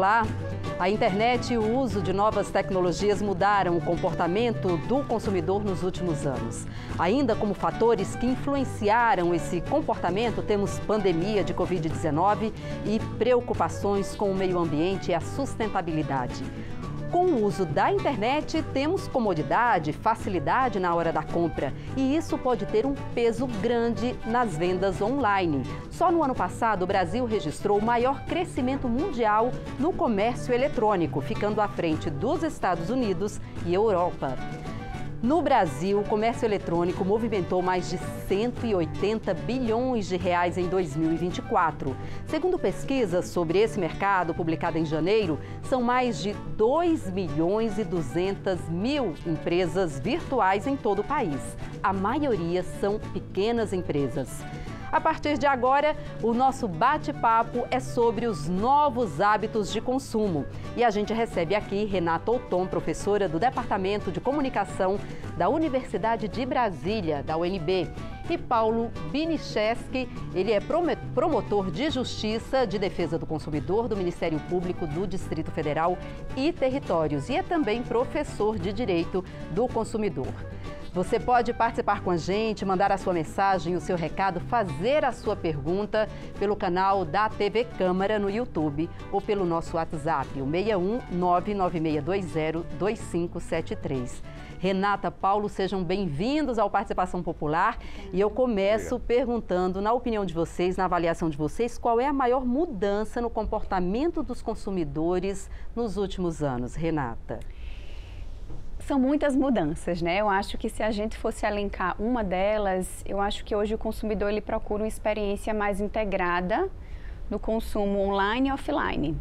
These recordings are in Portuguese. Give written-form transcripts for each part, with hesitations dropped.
Olá! A internet e o uso de novas tecnologias mudaram o comportamento do consumidor nos últimos anos. Ainda como fatores que influenciaram esse comportamento, temos pandemia de Covid-19 e preocupações com o meio ambiente e a sustentabilidade. Com o uso da internet, temos comodidade, facilidade na hora da compra e isso pode ter um peso grande nas vendas online. Só no ano passado, o Brasil registrou o maior crescimento mundial no comércio eletrônico, ficando à frente dos Estados Unidos e Europa. No Brasil, o comércio eletrônico movimentou mais de 180 bilhões de reais em 2024. Segundo pesquisas sobre esse mercado, publicada em janeiro, são mais de 2 milhões e 200 mil empresas virtuais em todo o país. A maioria são pequenas empresas. A partir de agora, o nosso bate-papo é sobre os novos hábitos de consumo. E a gente recebe aqui Renata Outon, professora do Departamento de Comunicação da Universidade de Brasília, da UNB. E Paulo Binicheski, ele é promotor de Justiça de Defesa do Consumidor do Ministério Público do Distrito Federal e Territórios. E é também professor de Direito do Consumidor. Você pode participar com a gente, mandar a sua mensagem, o seu recado, fazer a sua pergunta pelo canal da TV Câmara no YouTube ou pelo nosso WhatsApp, o 61 99620 2573. Renata, Paulo, sejam bem-vindos ao Participação Popular e eu começo perguntando, na opinião de vocês, na avaliação de vocês, qual é a maior mudança no comportamento dos consumidores nos últimos anos, Renata? São muitas mudanças, né? Eu acho que se a gente fosse elencar uma delas, eu acho que hoje o consumidor ele procura uma experiência mais integrada no consumo online e offline.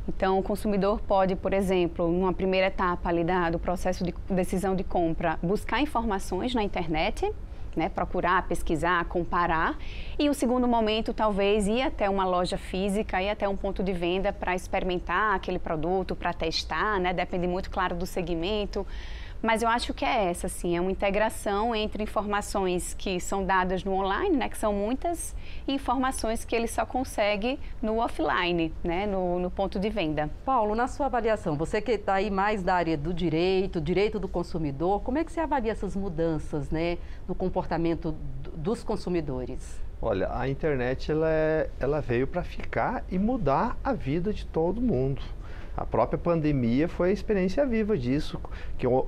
Então, o consumidor pode, por exemplo, numa primeira etapa ali do processo de decisão de compra, buscar informações na internet, né? Procurar, pesquisar, comparar. E o segundo momento, talvez, ir até uma loja física, ir até um ponto de venda para experimentar aquele produto, para testar, né? Depende muito, claro, do segmento. Mas eu acho que é essa, assim, é uma integração entre informações que são dadas no online, né? Que são muitas, e informações que ele só consegue no offline, né? No ponto de venda. Paulo, na sua avaliação, você que está aí mais da área do direito do consumidor, como é que você avalia essas mudanças, né, no comportamento dos consumidores? Olha, a internet ela veio para ficar e mudar a vida de todo mundo. A própria pandemia foi a experiência viva disso,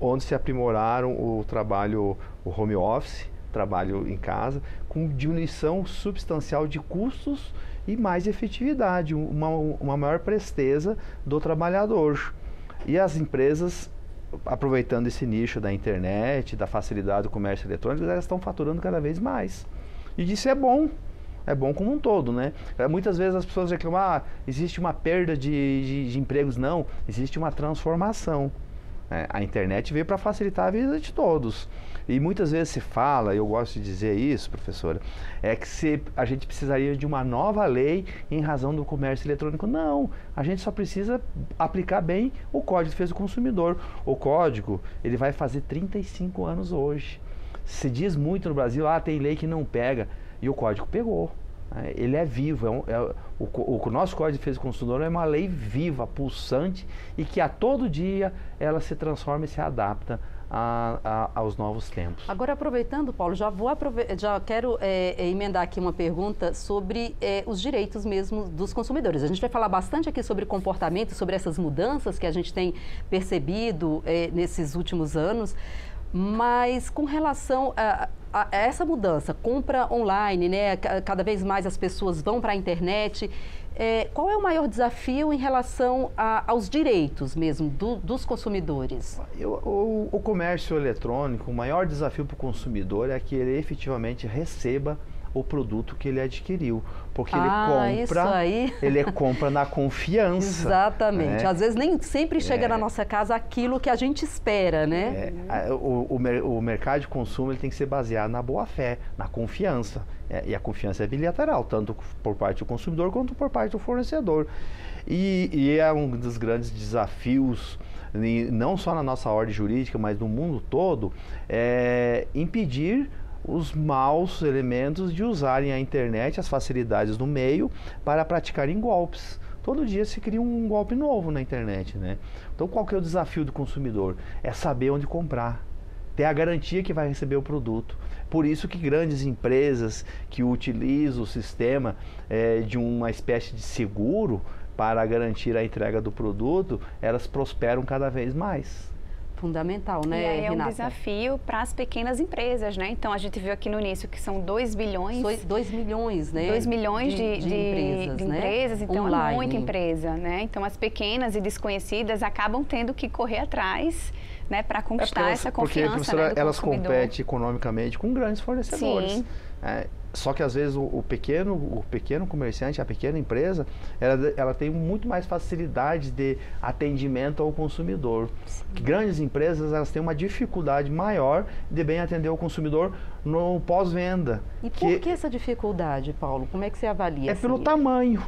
onde se aprimoraram o trabalho, o home office, trabalho em casa, com diminuição substancial de custos e mais efetividade, uma maior presteza do trabalhador. E as empresas, aproveitando esse nicho da internet, da facilidade do comércio eletrônico, elas estão faturando cada vez mais. E isso é bom. É bom como um todo, né? Muitas vezes as pessoas reclamam, existe uma perda de empregos. Não, existe uma transformação. A internet veio para facilitar a vida de todos. E muitas vezes se fala, eu gosto de dizer isso, professora, é que a gente precisaria de uma nova lei em razão do comércio eletrônico. Não, a gente só precisa aplicar bem o Código de Defesa do Consumidor. O código, ele vai fazer 35 anos hoje. Se diz muito no Brasil, tem lei que não pega. E o código pegou. Ele é vivo. O nosso Código de Defesa do Consumidor é uma lei viva, pulsante, e que a todo dia ela se transforma e se adapta aos novos tempos. Agora, aproveitando, Paulo, já quero emendar aqui uma pergunta sobre os direitos mesmo dos consumidores. A gente vai falar bastante aqui sobre comportamento, sobre essas mudanças que a gente tem percebido nesses últimos anos, mas com relação a essa mudança, compra online, né? Cada vez mais as pessoas vão para a internet. Qual é o maior desafio em relação aos direitos mesmo dos consumidores? O comércio eletrônico, o maior desafio para o consumidor é que ele efetivamente receba o produto que ele adquiriu, porque ele compra na confiança. Exatamente. Né? Às vezes nem sempre chega na nossa casa aquilo que a gente espera, né? O mercado de consumo ele tem que ser baseado na boa-fé, na confiança. E a confiança é bilateral, tanto por parte do consumidor quanto por parte do fornecedor. E é um dos grandes desafios, não só na nossa ordem jurídica, mas no mundo todo, impedir os maus elementos de usarem a internet, as facilidades do meio, para praticarem golpes. todo dia se cria um golpe novo na internet, né? Então, qual que é o desafio do consumidor? É saber onde comprar, ter a garantia que vai receber o produto. Por isso que grandes empresas que utilizam o sistema de uma espécie de seguro para garantir a entrega do produto, elas prosperam cada vez mais. Fundamental, né, e aí é Renata? um desafio para as pequenas empresas, né? Então, a gente viu aqui no início que são 2 bilhões... 2 milhões, né? 2 milhões de empresas, então online. É muita empresa, né? Então, as pequenas e desconhecidas acabam tendo que correr atrás, né, para conquistar essa confiança, porque, né, do elas consumidor. competem economicamente com grandes fornecedores. Sim. Só que às vezes o pequeno comerciante, a pequena empresa, ela tem muito mais facilidade de atendimento ao consumidor. Grandes empresas, elas têm uma dificuldade maior de bem atender o consumidor no pós-venda. E por que essa dificuldade, Paulo? Como é que você avalia? É pelo tamanho.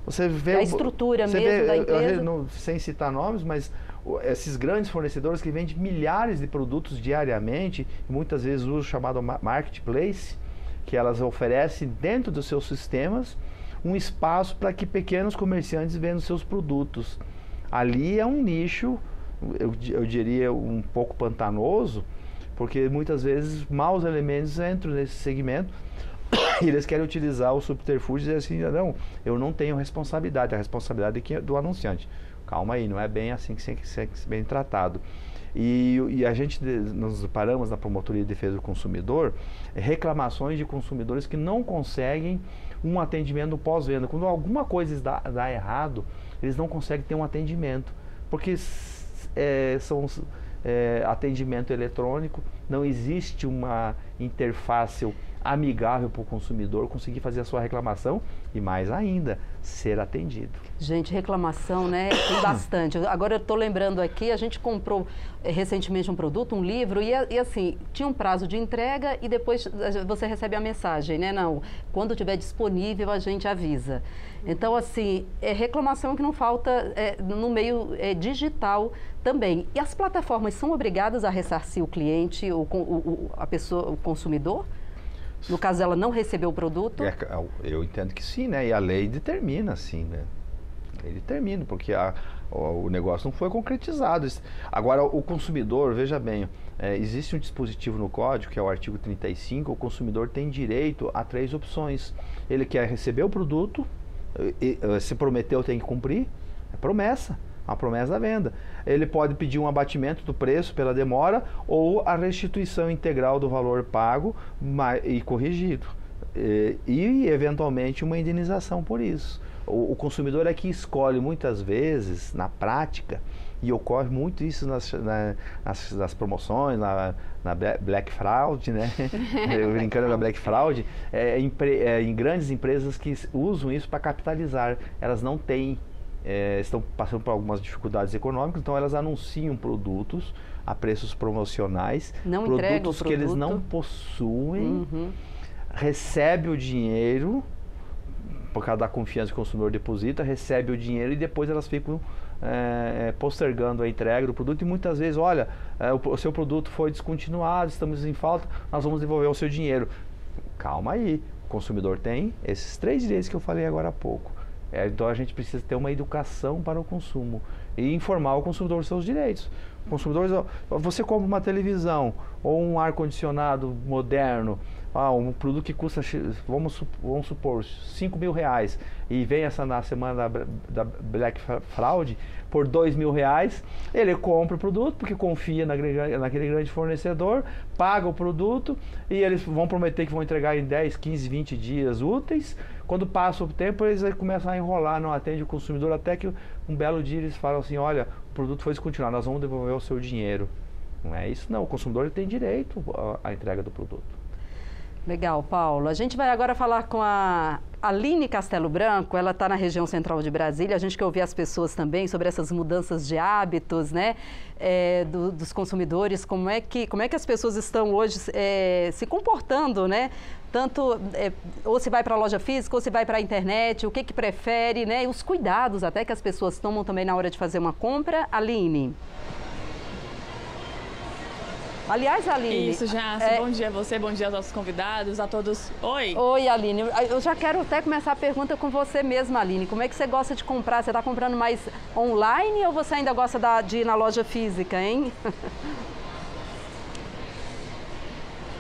Você vê a estrutura mesmo da empresa? Sem citar nomes, mas esses grandes fornecedores que vendem milhares de produtos diariamente, muitas vezes usam o chamado marketplace, que elas oferecem dentro dos seus sistemas um espaço para que pequenos comerciantes vendam seus produtos. Ali é um nicho, eu diria, um pouco pantanoso, porque muitas vezes maus elementos entram nesse segmento e eles querem utilizar o subterfúgio e dizer assim, não, eu não tenho responsabilidade, a responsabilidade é do anunciante. Calma aí, não é bem assim que tem que ser bem tratado. E a gente nos paramos na Promotoria de Defesa do Consumidor, reclamações de consumidores que não conseguem um atendimento pós-venda. Quando alguma coisa dá errado, eles não conseguem ter um atendimento, porque são atendimento eletrônico, não existe uma interface amigável para o consumidor conseguir fazer a sua reclamação e, mais ainda, ser atendido. Gente, reclamação, né? Tem bastante. Agora eu estou lembrando aqui, a gente comprou recentemente um produto, um livro, e assim, tinha um prazo de entrega e depois você recebe a mensagem, né? Não, quando estiver disponível a gente avisa. Então, assim, reclamação que não falta no meio digital também. E as plataformas são obrigadas a ressarcir o cliente, a pessoa, o consumidor? No caso, ela não recebeu o produto? Eu entendo que sim, né? E a lei determina, sim, né? Ele determina, porque o negócio não foi concretizado. Agora, o consumidor, veja bem, existe um dispositivo no código, que é o artigo 35, o consumidor tem direito a 3 opções. Ele quer receber o produto, se prometeu, tem que cumprir, é promessa. A promessa da venda. Ele pode pedir um abatimento do preço pela demora ou a restituição integral do valor pago e corrigido. E eventualmente, uma indenização por isso. O consumidor é que escolhe muitas vezes, na prática, e ocorre muito isso nas promoções, na Black Fraud, né? Brincando na Black Fraud, em grandes empresas que usam isso para capitalizar. Elas não têm estão passando por algumas dificuldades econômicas, então elas anunciam produtos a preços promocionais, produtos que eles não possuem, recebe o dinheiro, por causa da confiança que o consumidor deposita, recebe o dinheiro e depois elas ficam postergando a entrega do produto e muitas vezes, olha, o seu produto foi descontinuado, estamos em falta, nós vamos devolver o seu dinheiro. Calma aí, o consumidor tem esses 3 direitos que eu falei agora há pouco. Então a gente precisa ter uma educação para o consumo e informar o consumidor dos seus direitos. O consumidor, você compra uma televisão ou um ar-condicionado moderno, um produto que custa, vamos supor, R$5.000 e vem na semana da Black Fraud por R$2.000, ele compra o produto porque confia naquele grande fornecedor, paga o produto e eles vão prometer que vão entregar em 10, 15, 20 dias úteis. Quando passa o tempo, eles começam a enrolar, não atende o consumidor, até que um belo dia eles falam assim, olha, o produto foi descontinuado, nós vamos devolver o seu dinheiro. Não é isso não, o consumidor tem direito à entrega do produto. Legal, Paulo. A gente vai agora falar com a Aline Castelo Branco, ela está na região central de Brasília. A gente quer ouvir as pessoas também sobre essas mudanças de hábitos, né, dos consumidores, como é que as pessoas estão hoje se comportando, né? Tanto, ou se vai para a loja física, ou se vai para a internet, o que prefere, né? E os cuidados até que as pessoas tomam também na hora de fazer uma compra. Aline. Aliás, Aline... Isso, Jace, bom dia a você, bom dia aos nossos convidados, a todos. Oi! Oi, Aline. Eu já quero até começar a pergunta com você mesma, Aline. Como é que você gosta de comprar? Você está comprando mais online ou você ainda gosta de ir na loja física, hein?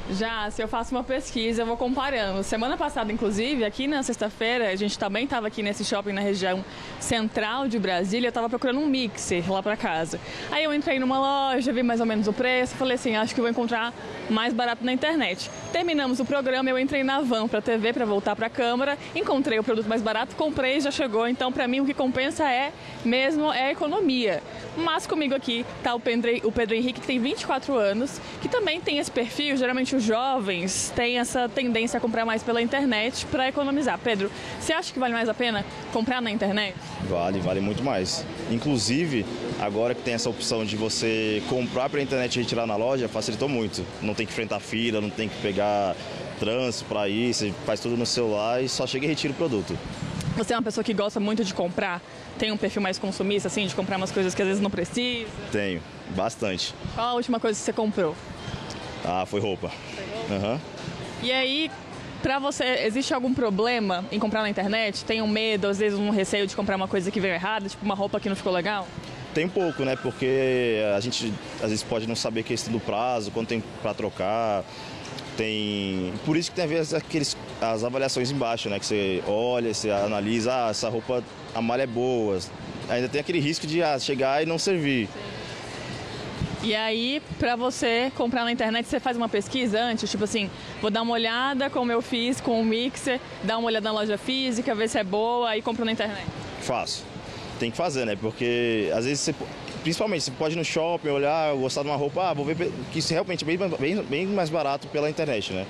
Já, se eu faço uma pesquisa, eu vou comparando. Semana passada, inclusive, aqui na sexta-feira, a gente também estava aqui nesse shopping na região central de Brasília, eu estava procurando um mixer lá para casa. Aí eu entrei numa loja, vi mais ou menos o preço, falei assim, acho que vou encontrar mais barato na internet. Terminamos o programa, eu entrei na van para a TV, para voltar para a câmara, encontrei o produto mais barato, comprei e já chegou. Então, para mim, o que compensa mesmo é a economia. Mas comigo aqui está o Pedro Henrique, que tem 24 anos, que também tem esse perfil, geralmente os jovens têm essa tendência a comprar mais pela internet para economizar. Pedro, você acha que vale mais a pena comprar na internet? Vale muito mais. Inclusive, agora que tem essa opção de você comprar pela internet e retirar na loja, facilitou muito. Não tem que enfrentar fila, não tem que pegar trânsito para ir, você faz tudo no celular e só chega e retira o produto. Você é uma pessoa que gosta muito de comprar? Tem um perfil mais consumista, assim, de comprar umas coisas que às vezes não precisa? Tenho, bastante. Qual a última coisa que você comprou? Foi roupa. Uhum. E aí, pra você, existe algum problema em comprar na internet? Tem um medo, às vezes um receio de comprar uma coisa que veio errada, tipo uma roupa que não ficou legal? Tem um pouco, né? Porque a gente às vezes pode não saber a questão do prazo, quanto tem para trocar. Por isso que tem às vezes as avaliações embaixo, né? Que você olha, você analisa, essa roupa, a malha é boa. Ainda tem aquele risco de chegar e não servir. E aí, pra você comprar na internet, você faz uma pesquisa antes? Tipo assim, vou dar uma olhada como eu fiz com o mixer, dar uma olhada na loja física, ver se é boa e compro na internet? Faço. Tem que fazer, né? Porque às vezes principalmente, você pode ir no shopping, olhar, gostar de uma roupa, vou ver que isso realmente é bem mais barato pela internet, né?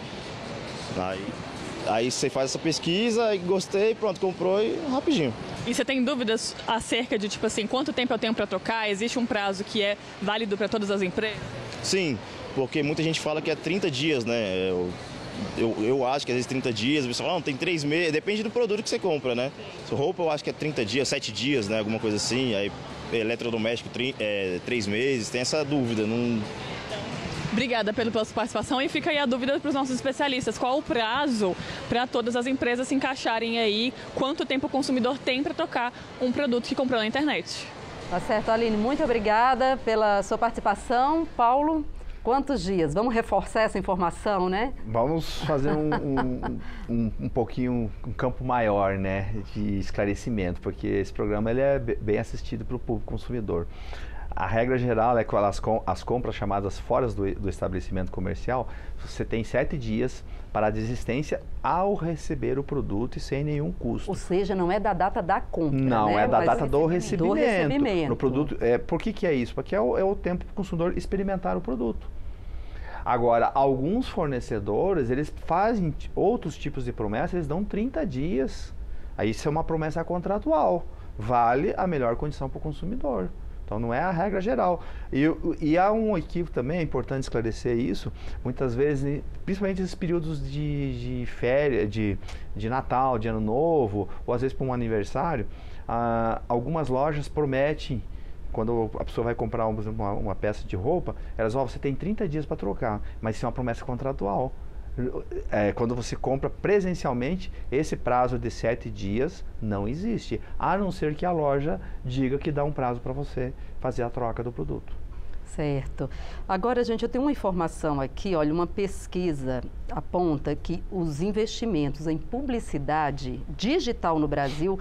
Aí você faz essa pesquisa e gostei, pronto, comprou e rapidinho. E você tem dúvidas acerca de, tipo assim, quanto tempo eu tenho para trocar? Existe um prazo que é válido para todas as empresas? Sim, porque muita gente fala que é 30 dias, né? Eu acho que às vezes 30 dias, o pessoal fala, não, tem 3 meses, depende do produto que você compra, né? Roupa eu acho que é 30 dias, 7 dias, né? Alguma coisa assim, aí eletrodoméstico 3 meses, tem essa dúvida, não... Obrigada pela sua participação e fica aí a dúvida para os nossos especialistas. Qual o prazo para todas as empresas se encaixarem aí? Quanto tempo o consumidor tem para trocar um produto que comprou na internet? Tá certo, Aline. Muito obrigada pela sua participação. Paulo, quantos dias? Vamos reforçar essa informação, né? Vamos fazer um pouquinho, um campo maior, né, de esclarecimento, porque esse programa ele é bem assistido pelo público consumidor. A regra geral é que as compras chamadas fora do estabelecimento comercial, você tem 7 dias para a desistência ao receber o produto e sem nenhum custo. Ou seja, não é da data da compra, não, né? É da data do recebimento. No produto, por que é isso? Porque é o tempo para o consumidor experimentar o produto. Agora, alguns fornecedores, eles fazem outros tipos de promessas, eles dão 30 dias. Aí isso é uma promessa contratual. Vale a melhor condição para o consumidor. Então, não é a regra geral. E há um equívoco também, é importante esclarecer isso, muitas vezes, principalmente nesses períodos de férias, de Natal, de Ano Novo, ou às vezes para um aniversário, algumas lojas prometem, quando a pessoa vai comprar uma peça de roupa, elas você tem 30 dias para trocar, mas isso é uma promessa contratual. Quando você compra presencialmente, esse prazo de 7 dias não existe, a não ser que a loja diga que dá um prazo para você fazer a troca do produto. Certo. Agora, gente, eu tenho uma informação aqui, olha, uma pesquisa aponta que os investimentos em publicidade digital no Brasil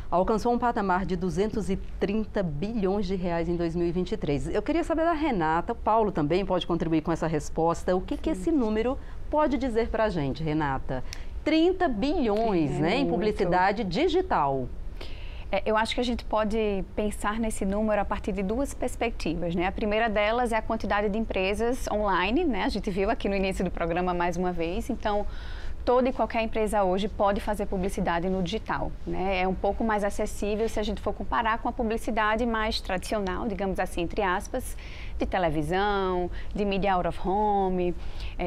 alcançou um patamar de 230 bilhões de reais em 2023. Eu queria saber da Renata, o Paulo também pode contribuir com essa resposta, o que esse número pode dizer para a gente, Renata? 30 bilhões, né, em publicidade digital. Eu acho que a gente pode pensar nesse número a partir de 2 perspectivas, né? A primeira delas é a quantidade de empresas online, né? A gente viu aqui no início do programa mais uma vez, então toda e qualquer empresa hoje pode fazer publicidade no digital, né? É um pouco mais acessível se a gente for comparar com a publicidade mais tradicional, digamos assim, entre aspas, de televisão, de media out of home,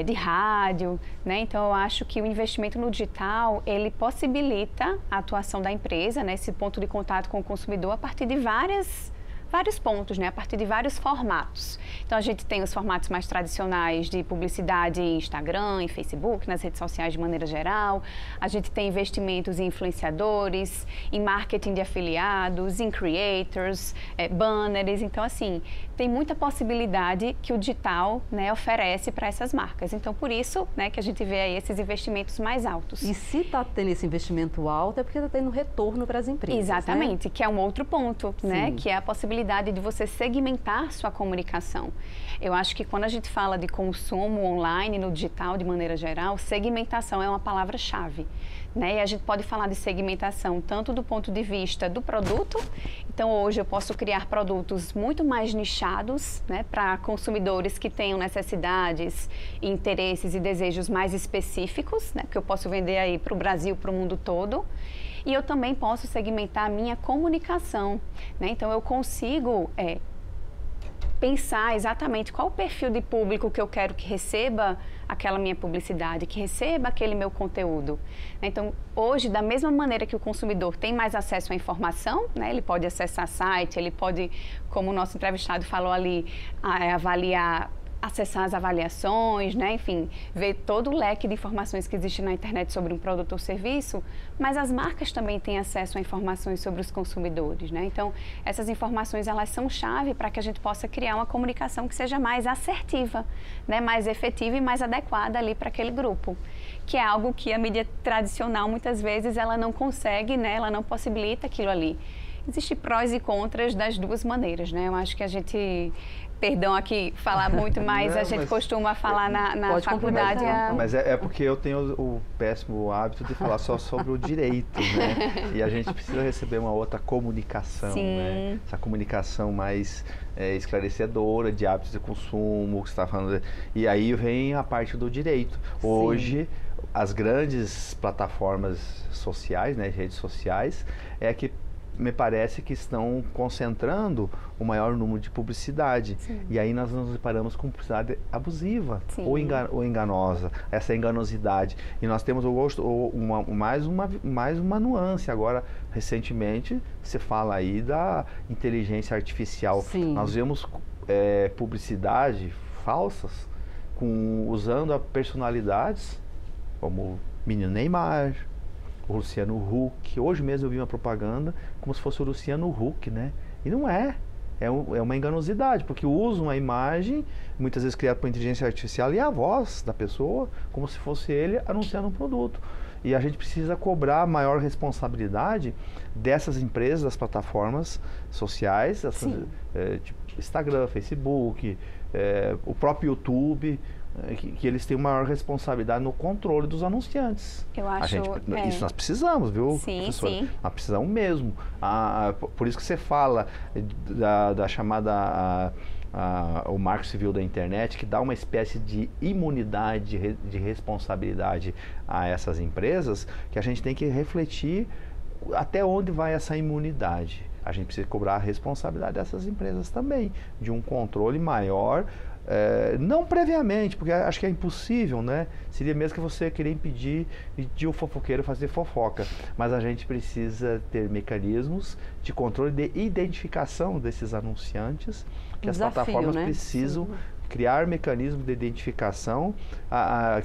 de rádio, né? Então, eu acho que o investimento no digital, ele possibilita a atuação da empresa, né? Esse ponto de contato com o consumidor a partir de várias vários pontos, né? A partir de vários formatos. Então, a gente tem os formatos mais tradicionais de publicidade em Instagram, em Facebook, nas redes sociais de maneira geral. A gente tem investimentos em influenciadores, em marketing de afiliados, em creators, banners. Então, assim, tem muita possibilidade que o digital, né, oferece para essas marcas. Então, por isso, né, que a gente vê aí esses investimentos mais altos. E se está tendo esse investimento alto, é porque está tendo retorno para as empresas. Exatamente, né? Que é um outro ponto, né? Que é a possibilidade de você segmentar sua comunicação. Eu acho que quando a gente fala de consumo online, no digital, de maneira geral, segmentação é uma palavra-chave. Né? E a gente pode falar de segmentação tanto do ponto de vista do produto. Então, hoje eu posso criar produtos muito mais nichados, né, para consumidores que tenham necessidades, interesses e desejos mais específicos, né, que eu posso vender aí para o Brasil, para o mundo todo. E eu também posso segmentar a minha comunicação, né? Então, eu consigo pensar exatamente qual o perfil de público que eu quero que receba aquela minha publicidade, que receba aquele meu conteúdo. Então, hoje, da mesma maneira que o consumidor tem mais acesso à informação, né, ele pode acessar site, ele pode, como o nosso entrevistado falou ali, avaliar, acessar as avaliações, né? Enfim, ver todo o leque de informações que existe na internet sobre um produto ou serviço, mas as marcas também têm acesso a informações sobre os consumidores, né? Então, essas informações, elas são chave para que a gente possa criar uma comunicação que seja mais assertiva, né? Mais efetiva e mais adequada ali para aquele grupo, que é algo que a mídia tradicional, muitas vezes, ela não consegue, né? Ela não possibilita aquilo ali. Existem prós e contras das duas maneiras, né? Eu acho que a gente... Perdão aqui falar muito, mas a gente costuma falar na faculdade. Mas é porque eu tenho o péssimo hábito de falar só sobre o direito, né? E a gente precisa receber uma outra comunicação, né? Essa comunicação mais esclarecedora de hábitos de consumo, que você está falando. E aí vem a parte do direito. Hoje, as grandes plataformas sociais, né, redes sociais, que me parece que estão concentrando o maior número de publicidade. E aí nós nos deparamos com publicidade abusiva ou enganosa, essa enganosidade. E nós temos mais uma nuance. Agora, recentemente, se fala aí da inteligência artificial. Nós vemos publicidade falsas usando a personalidades como menino Neymar, o Luciano Huck. Hoje mesmo eu vi uma propaganda como se fosse o Luciano Huck, né? E não é. É uma enganosidade, porque usam uma imagem, muitas vezes criada por inteligência artificial, e a voz da pessoa, como se fosse ele anunciando um produto. E a gente precisa cobrar maior responsabilidade dessas empresas, das plataformas sociais, tipo Instagram, Facebook, o próprio YouTube, que eles têm maior responsabilidade no controle dos anunciantes. Eu acho, isso nós precisamos, viu, professor? Nós precisamos mesmo. Por isso que você fala da chamada o Marco Civil da Internet, que dá uma espécie de imunidade, de responsabilidade a essas empresas, que a gente tem que refletir até onde vai essa imunidade. A gente precisa cobrar a responsabilidade dessas empresas também, de um controle maior. Não previamente, porque acho que é impossível, né? Seria mesmo que você querer impedir o fofoqueiro fazer fofoca. Mas a gente precisa ter mecanismos de controle de identificação desses anunciantes, que as plataformas precisam criar mecanismos de identificação,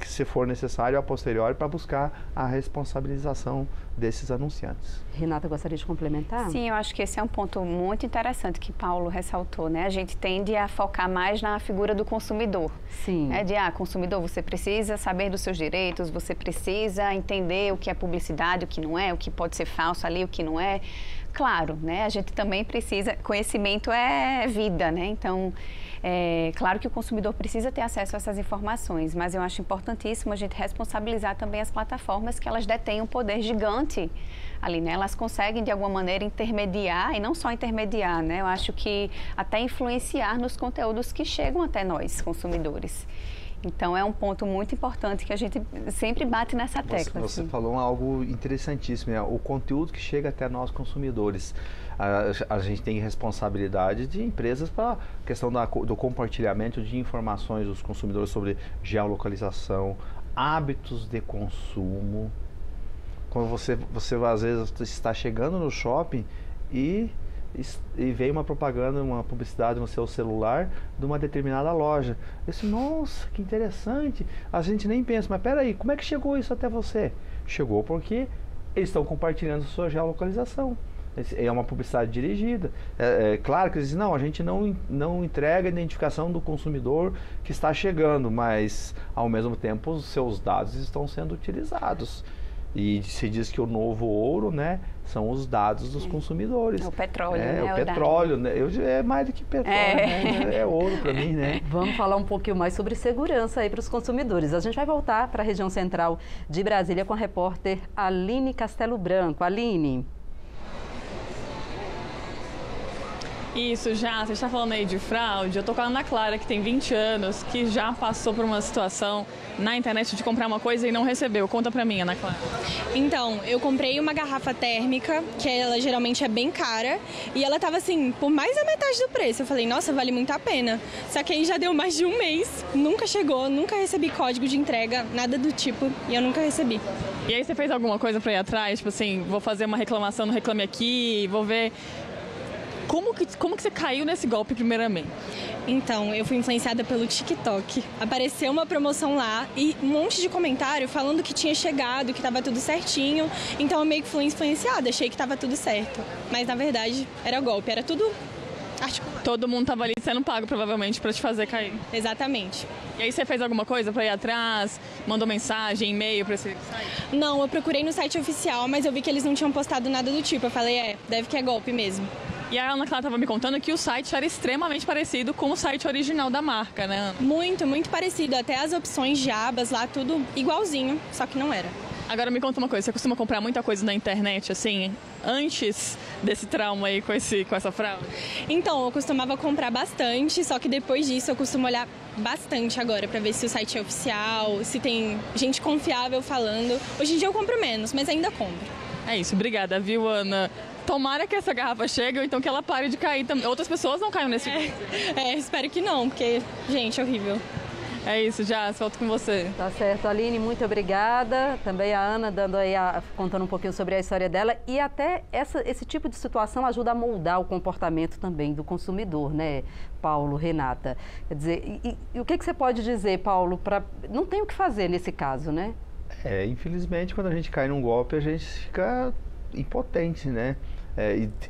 que se for necessário, a posteriori, para buscar a responsabilização desses anunciantes. Renata, gostaria de complementar? Sim, eu acho que esse é um ponto muito interessante que Paulo ressaltou, né? A gente tende a focar mais na figura do consumidor. Sim. Consumidor, você precisa saber dos seus direitos, você precisa entender o que é publicidade, o que não é, o que pode ser falso ali, o que não é. Claro, né? A gente também precisa, conhecimento é vida, né? Então, claro que o consumidor precisa ter acesso a essas informações, mas eu acho importantíssimo a gente responsabilizar também as plataformas, que elas detêm um poder gigante ali, né? Elas conseguem, de alguma maneira, intermediar, e não só intermediar, né? Eu acho que até influenciar nos conteúdos que chegam até nós, consumidores. Então, é um ponto muito importante que a gente sempre bate nessa tecla. Você falou algo interessantíssimo, né? O conteúdo que chega até nós, consumidores. A gente tem responsabilidade de empresas para a questão do compartilhamento de informações dos consumidores sobre geolocalização, hábitos de consumo. Quando você às vezes está chegando no shopping e e veio uma propaganda, uma publicidade no seu celular de uma determinada loja. Eu disse, nossa, que interessante. A gente nem pensa, mas peraí, como é que chegou isso até você? Chegou porque eles estão compartilhando sua geolocalização. É uma publicidade dirigida. Claro que eles dizem, não, a gente não entrega a identificação do consumidor que está chegando, mas ao mesmo tempo os seus dados estão sendo utilizados. E se diz que o novo ouro, né, são os dados dos consumidores. É o petróleo, né? É o petróleo, né? É mais do que petróleo, né? É ouro para mim, né? Vamos falar um pouquinho mais sobre segurança aí para os consumidores. A gente vai voltar para a região central de Brasília com a repórter Aline Castelo Branco. Aline. Isso, já. Você está falando aí de fraude. Eu tô com a Ana Clara, que tem 20 anos, que já passou por uma situação na internet de comprar uma coisa e não recebeu. Conta pra mim, Ana Clara. Então, eu comprei uma garrafa térmica, que ela geralmente é bem cara, e ela tava assim, por mais da metade do preço. Eu falei, nossa, vale muito a pena. Só que aí já deu mais de um mês, nunca chegou, nunca recebi código de entrega, nada do tipo, e eu nunca recebi. E aí você fez alguma coisa pra ir atrás? Tipo assim, vou fazer uma reclamação no Reclame Aqui, vou ver... Como que você caiu nesse golpe primeiramente? Então, eu fui influenciada pelo TikTok. Apareceu uma promoção lá e um monte de comentário falando que tinha chegado, que estava tudo certinho. Então, eu meio que fui influenciada, achei que estava tudo certo. Mas, na verdade, era golpe, era tudo articulado. Todo mundo estava ali sendo pago, provavelmente, para te fazer cair. Exatamente. E aí você fez alguma coisa para ir atrás? Mandou mensagem, e-mail para esse site? Não, eu procurei no site oficial, mas eu vi que eles não tinham postado nada do tipo. Eu falei, deve que é golpe mesmo. E a Ana Clara estava me contando que o site era extremamente parecido com o site original da marca, né, Ana? Muito, muito parecido. Até as opções de abas lá, tudo igualzinho, só que não era. Agora me conta uma coisa, você costuma comprar muita coisa na internet, assim, antes desse trauma aí com essa fraude? Então, eu costumava comprar bastante, só que depois disso eu costumo olhar bastante agora para ver se o site é oficial, se tem gente confiável falando. Hoje em dia eu compro menos, mas ainda compro. É isso, obrigada, viu, Ana? Tomara que essa garrafa chegue ou então que ela pare de cair também. Outras pessoas não caiam nesse vídeo. Espero que não, porque, gente, é horrível. É isso, já, volto com você. Tá certo, Aline, muito obrigada. Também a Ana contando um pouquinho sobre a história dela. E até esse tipo de situação ajuda a moldar o comportamento também do consumidor, né, Paulo, Renata? Quer dizer, e o que você pode dizer, Paulo, não tem o que fazer nesse caso, né? Infelizmente, quando a gente cai num golpe, a gente fica impotente, né?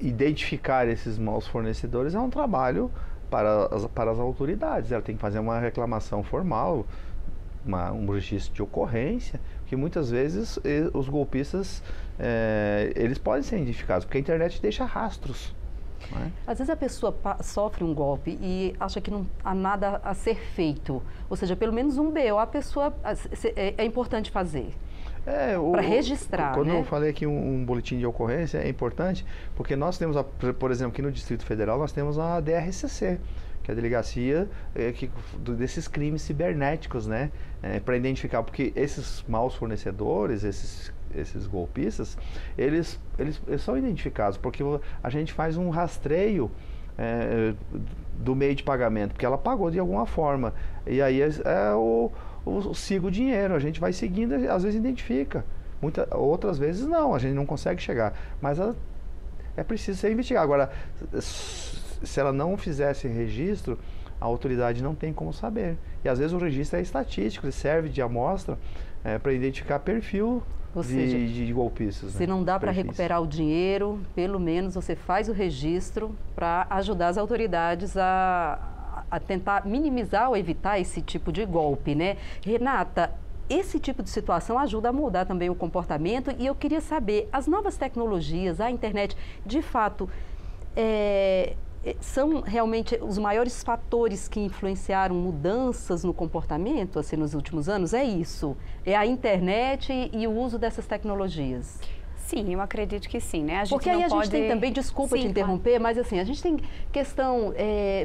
Identificar esses maus fornecedores é um trabalho para as autoridades. Ela tem que fazer uma reclamação formal, um registro de ocorrência, que muitas vezes os golpistas eles podem ser identificados, porque a internet deixa rastros. Né? Às vezes a pessoa sofre um golpe e acha que não há nada a ser feito, ou seja, pelo menos um BO a pessoa é importante fazer. Para registrar, quando né? eu falei aqui um boletim de ocorrência, é importante, porque nós temos, por exemplo, aqui no Distrito Federal, nós temos a DRCC, que é a Delegacia desses crimes cibernéticos, né? Para identificar, porque esses maus fornecedores, esses golpistas, eles são identificados, porque a gente faz um rastreio do meio de pagamento, porque ela pagou de alguma forma, e aí siga o dinheiro, a gente vai seguindo, às vezes identifica, outras vezes não, a gente não consegue chegar, mas é preciso ser investigado. Agora, se ela não fizesse registro, a autoridade não tem como saber, e às vezes o registro é estatístico, ele serve de amostra para identificar perfil de golpistas. Se não dá para recuperar o dinheiro, pelo menos você faz o registro para ajudar as autoridades a tentar minimizar ou evitar esse tipo de golpe, né? Renata, esse tipo de situação ajuda a mudar também o comportamento e eu queria saber, as novas tecnologias, a internet, de fato, são realmente os maiores fatores que influenciaram mudanças no comportamento, assim, nos últimos anos? É isso? É a internet e o uso dessas tecnologias? Sim, eu acredito que sim, né? Porque aí a gente tem também, desculpa te interromper, mas assim, a gente tem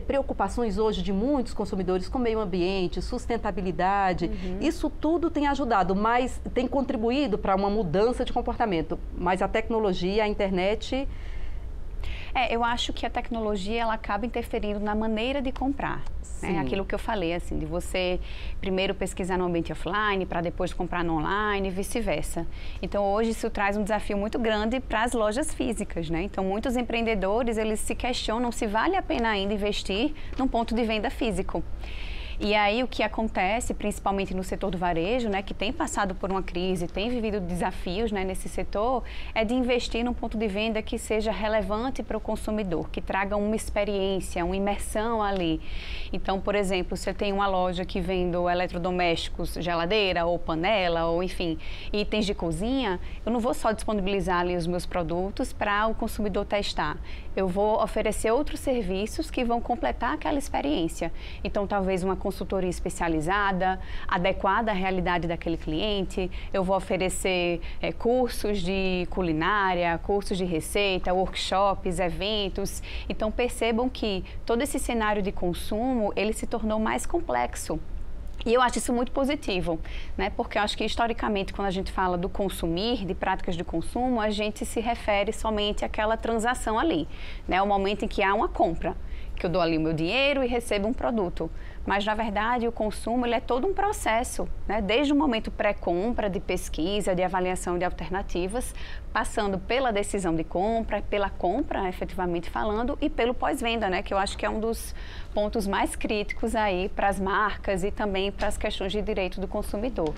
preocupações hoje de muitos consumidores com meio ambiente, sustentabilidade, isso tudo tem ajudado, mas tem contribuído para uma mudança de comportamento, mas a tecnologia, a internet... Eu acho que a tecnologia ela acaba interferindo na maneira de comprar. Né? Aquilo que eu falei, assim, de você primeiro pesquisar no ambiente offline para depois comprar no online e vice-versa. Então, hoje isso traz um desafio muito grande para as lojas físicas, né? Então, muitos empreendedores, eles se questionam se vale a pena ainda investir num ponto de venda físico. E aí o que acontece, principalmente no setor do varejo, né, que tem passado por uma crise, tem vivido desafios, né, nesse setor, é de investir num ponto de venda que seja relevante para o consumidor, que traga uma experiência, uma imersão ali. Então, por exemplo, se eu tenho uma loja que vende eletrodomésticos, geladeira ou panela, ou enfim, itens de cozinha, eu não vou só disponibilizar ali os meus produtos para o consumidor testar. Eu vou oferecer outros serviços que vão completar aquela experiência. Então, talvez uma consultoria especializada, adequada à realidade daquele cliente. Eu vou oferecer cursos de culinária, cursos de receita, workshops, eventos. Então, percebam que todo esse cenário de consumo, ele se tornou mais complexo. E eu acho isso muito positivo, né? Porque eu acho que historicamente, quando a gente fala do consumir, de práticas de consumo, a gente se refere somente àquela transação ali, né? O momento em que há uma compra, que eu dou ali o meu dinheiro e recebo um produto. Mas, na verdade, o consumo ele é todo um processo, né? Desde o momento pré-compra, de pesquisa, de avaliação de alternativas, passando pela decisão de compra, pela compra, efetivamente falando, e pelo pós-venda, né? Que eu acho que é um dos pontos mais críticos aí para as marcas e também para as questões de direito do consumidor.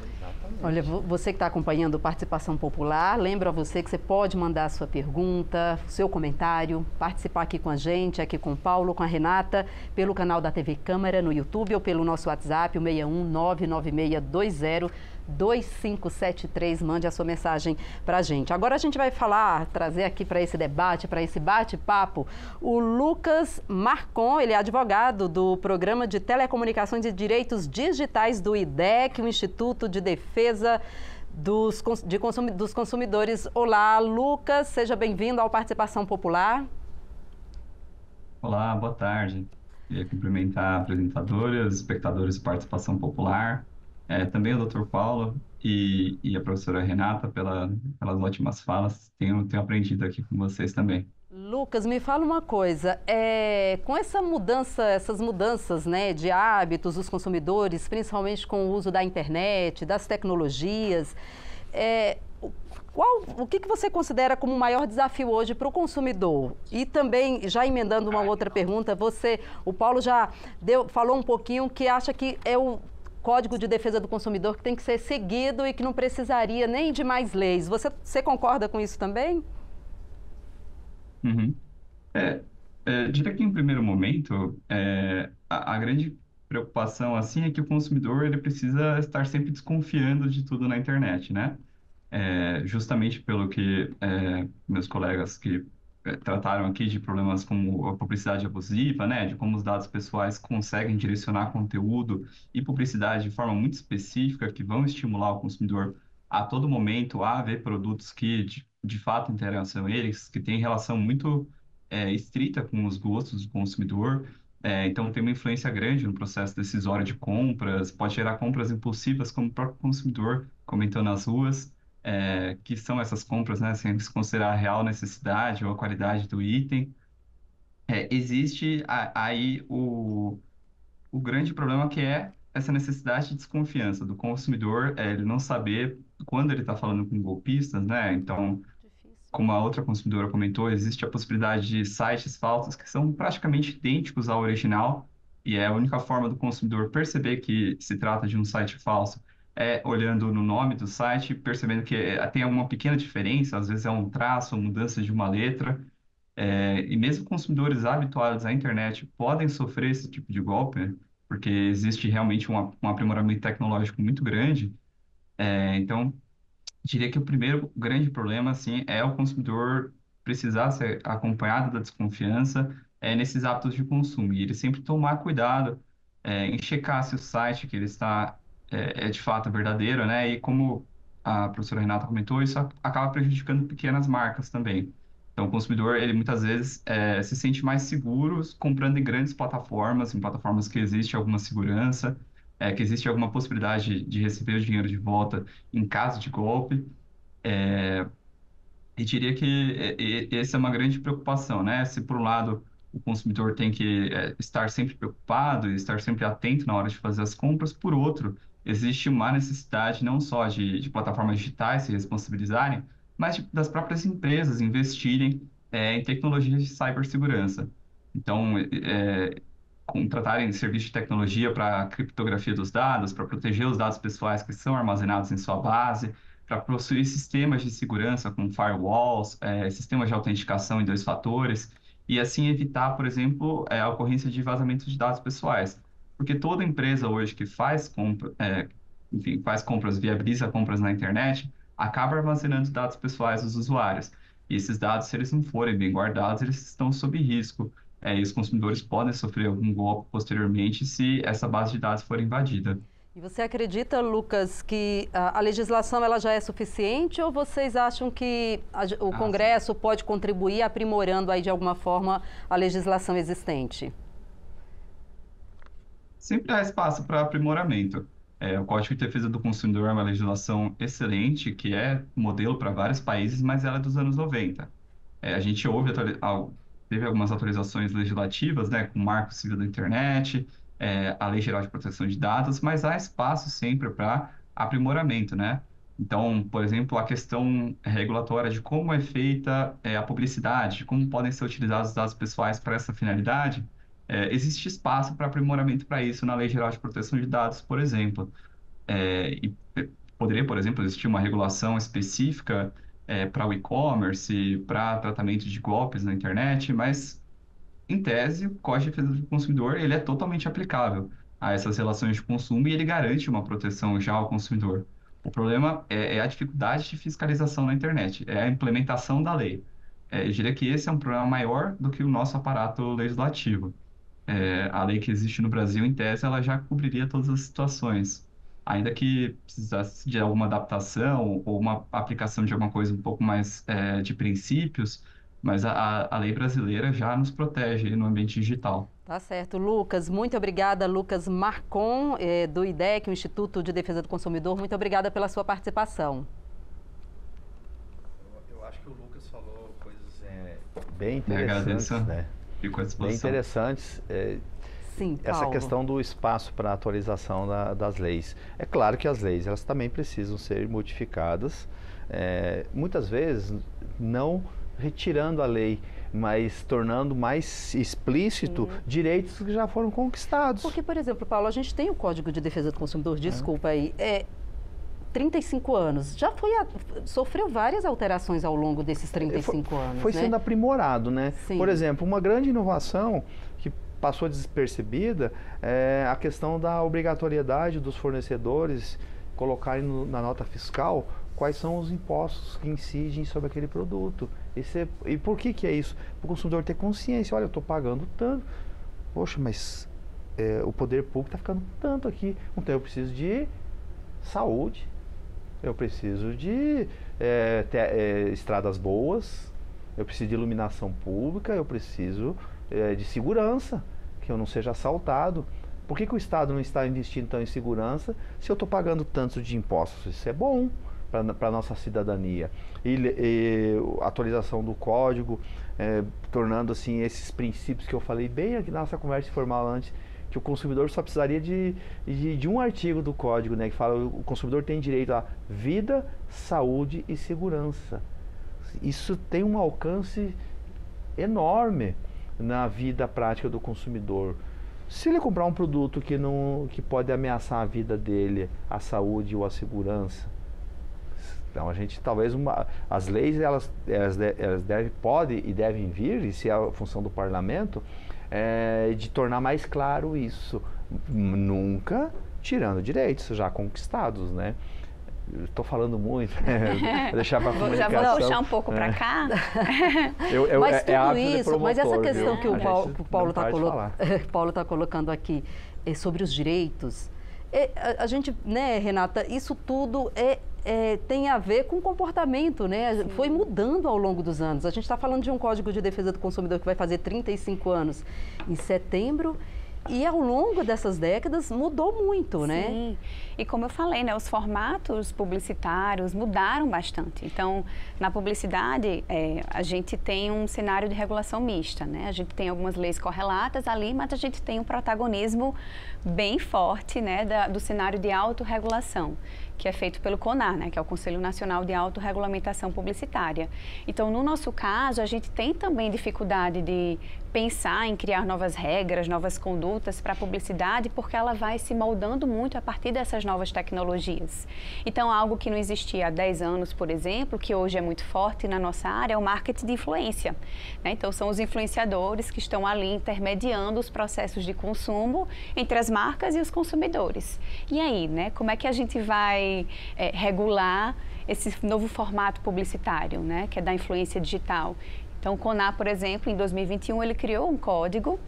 Olha, você que está acompanhando Participação Popular, lembro a você que você pode mandar a sua pergunta, seu comentário, participar aqui com a gente, aqui com o Paulo, com a Renata, pelo canal da TV Câmara no YouTube ou pelo nosso WhatsApp, o 61996202573, mande a sua mensagem para a gente. Agora a gente vai trazer aqui para esse debate, para esse bate-papo, o Lucas Marcon, ele é advogado do Programa de Telecomunicações e Direitos Digitais do IDEC, o Instituto de Defesa dos Consumidores. Olá, Lucas, seja bem-vindo ao Participação Popular. Olá, boa tarde. Queria cumprimentar a apresentadora, os espectadores de Participação Popular, também o Dr. Paulo e a professora Renata pelas ótimas falas. Tenho aprendido aqui com vocês também. Lucas, me fala uma coisa, com essas mudanças, né, de hábitos dos consumidores, principalmente com o uso da internet, das tecnologias, o que você considera como o maior desafio hoje para o consumidor? E também, já emendando uma outra pergunta, o Paulo já falou um pouquinho que acha que é o Código de Defesa do Consumidor que tem que ser seguido e que não precisaria nem de mais leis. Você concorda com isso também? Uhum. Diria que em primeiro momento, a grande preocupação assim é que o consumidor ele precisa estar sempre desconfiando de tudo na internet, né? Justamente pelo que meus colegas que trataram aqui de problemas como a publicidade abusiva, né, de como os dados pessoais conseguem direcionar conteúdo e publicidade de forma muito específica que vão estimular o consumidor a todo momento a ver produtos que de fato interessam a eles, que têm relação muito estrita com os gostos do consumidor. Então tem uma influência grande no processo decisório de compras, pode gerar compras impulsivas como o próprio consumidor comentou nas ruas. Que são essas compras, né, sem se considerar a real necessidade ou a qualidade do item. Existe aí o grande problema que é essa necessidade de desconfiança do consumidor, ele não saber quando ele está falando com golpistas, né? Então, como a outra consumidora comentou, existe a possibilidade de sites falsos que são praticamente idênticos ao original e é a única forma do consumidor perceber que se trata de um site falso olhando no nome do site, percebendo que tem alguma pequena diferença, às vezes é um traço, mudança de uma letra, e mesmo consumidores habituados à internet podem sofrer esse tipo de golpe, né? Porque existe realmente um aprimoramento tecnológico muito grande. Então, diria que o primeiro grande problema, assim, é o consumidor precisar ser acompanhado da desconfiança nesses hábitos de consumo, e ele sempre tomar cuidado em checar se o site que ele está de fato verdadeiro, né? E como a professora Renata comentou, isso acaba prejudicando pequenas marcas também. Então, o consumidor, ele muitas vezes se sente mais seguro comprando em grandes plataformas, em plataformas que existe alguma segurança, que existe alguma possibilidade de receber o dinheiro de volta em caso de golpe. E diria que essa é uma grande preocupação, né? Se, por um lado, o consumidor tem que estar sempre preocupado e estar sempre atento na hora de fazer as compras, por outro, existe uma necessidade não só de plataformas digitais se responsabilizarem, mas das próprias empresas investirem em tecnologias de cibersegurança. Então, contratarem serviços de tecnologia para a criptografia dos dados, para proteger os dados pessoais que são armazenados em sua base, para possuir sistemas de segurança como firewalls, sistemas de autenticação em 2 fatores, e assim evitar, por exemplo, a ocorrência de vazamentos de dados pessoais. Porque toda empresa hoje que faz compras, viabiliza compras na internet, acaba armazenando dados pessoais dos usuários. E esses dados, se eles não forem bem guardados, eles estão sob risco. E os consumidores podem sofrer algum golpe posteriormente se essa base de dados for invadida. E você acredita, Lucas, que a legislação ela já é suficiente ou vocês acham que o Congresso pode contribuir aprimorando aí de alguma forma a legislação existente? Sempre há espaço para aprimoramento. O Código de Defesa do Consumidor é uma legislação excelente, que é modelo para vários países, mas ela é dos anos 90. A gente teve algumas atualizações legislativas, né, com o Marco Civil da Internet, a Lei Geral de Proteção de Dados, mas há espaço sempre para aprimoramento, né? Então, por exemplo, a questão regulatória de como é feita a publicidade, de como podem ser utilizados os dados pessoais para essa finalidade, existe espaço para aprimoramento para isso na Lei Geral de Proteção de Dados, por exemplo. E poderia, por exemplo, existir uma regulação específica para o e-commerce, para tratamento de golpes na internet, mas, em tese, o Código de Defesa do Consumidor ele é totalmente aplicável a essas relações de consumo e ele garante uma proteção já ao consumidor. O problema é a dificuldade de fiscalização na internet, é a implementação da lei. Eu diria que esse é um problema maior do que o nosso aparato legislativo. A lei que existe no Brasil, em tese, ela já cobriria todas as situações. Ainda que precisasse de alguma adaptação ou uma aplicação de alguma coisa um pouco mais de princípios, mas a lei brasileira já nos protege no ambiente digital. Tá certo. Lucas, muito obrigada. Lucas Marcon, do IDEC, o Instituto de Defesa do Consumidor. Muito obrigada pela sua participação. Eu acho que o Lucas falou coisas bem interessantes, né? Fico à disposição. Bem interessantes. Sim, essa Paulo. questão do espaço para atualização das leis. É claro que as leis elas também precisam ser modificadas, muitas vezes não retirando a lei, mas tornando mais explícito direitos que já foram conquistados. Porque, por exemplo, Paulo, a gente tem o Código de Defesa do Consumidor, desculpa aí, 35 anos, já sofreu várias alterações ao longo desses 35 anos, Foi né? sendo aprimorado, né? Sim. Por exemplo, uma grande inovação que passou despercebida é a questão da obrigatoriedade dos fornecedores colocarem na nota fiscal quais são os impostos que incidem sobre aquele produto. E por que é isso? Para o consumidor ter consciência, olha, eu estou pagando tanto, poxa, mas o poder público está ficando tanto aqui, então eu preciso de saúde, eu preciso de estradas boas, eu preciso de iluminação pública, eu preciso de segurança, que eu não seja assaltado. Por que o Estado não está investindo tão em segurança se eu estou pagando tanto de impostos? Isso é bom para a nossa cidadania. E a atualização do código, tornando assim esses princípios que eu falei bem aqui na nossa conversa informal antes, que o consumidor só precisaria de um artigo do código, né, que fala que o consumidor tem direito à vida, saúde e segurança. Isso tem um alcance enorme na vida prática do consumidor. Se ele comprar um produto que pode ameaçar a vida dele, a saúde ou a segurança, então a gente talvez as leis elas podem e devem vir, e se é a função do parlamento, de tornar mais claro isso, nunca tirando direitos já conquistados, né? Estou falando muito, vou deixar para comunicação. Já vou puxar um pouco para cá. Mas tudo isso, mas essa questão viu? que o Paulo está colocando aqui sobre os direitos, a gente, né, Renata, isso tudo tem a ver com comportamento, né? Sim. Foi mudando ao longo dos anos. A gente está falando de um Código de Defesa do Consumidor que vai fazer 35 anos em setembro. E ao longo dessas décadas mudou muito, né? Sim, e como eu falei, né, os formatos publicitários mudaram bastante. Então, na publicidade, a gente tem um cenário de regulação mista, né? A gente tem algumas leis correlatas ali, mas a gente tem um protagonismo bem forte, né, do cenário de autorregulação, que é feito pelo CONAR, né, que é o Conselho Nacional de Autorregulamentação Publicitária. Então, no nosso caso, a gente tem também dificuldade de pensar em criar novas regras, novas condutas para a publicidade, porque ela vai se moldando muito a partir dessas novas tecnologias. Então, algo que não existia há 10 anos, por exemplo, que hoje é muito forte na nossa área, é o marketing de influência, né? Então, são os influenciadores que estão ali intermediando os processos de consumo entre as marcas e os consumidores. E aí, né, como é que a gente vai regular esse novo formato publicitário, né, que é da influência digital? Então, o CONAR, por exemplo, em 2021, ele criou um código,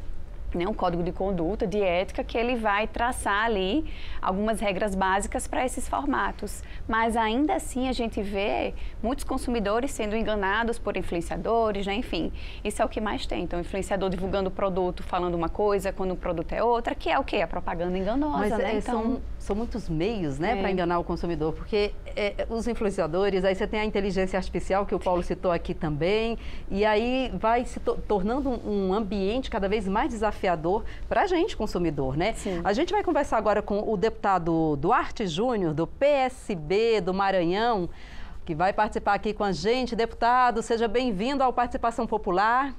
né, um código de conduta, de ética, que ele vai traçar ali algumas regras básicas para esses formatos. Mas ainda assim a gente vê muitos consumidores sendo enganados por influenciadores, né? Enfim, isso é o que mais tem. Então, o influenciador divulgando o produto, falando uma coisa, quando o produto é outra, que é o quê? A propaganda enganosa, Mas né? Então, são muitos meios, né, para enganar o consumidor, porque os influenciadores, aí você tem a inteligência artificial, que o Paulo citou aqui também, e aí vai se tornando um ambiente cada vez mais desafiador para a gente, consumidor, né? Sim. A gente vai conversar agora com o deputado Duarte Júnior, do PSB do Maranhão, que vai participar aqui com a gente. Deputado, seja bem-vindo ao Participação Popular.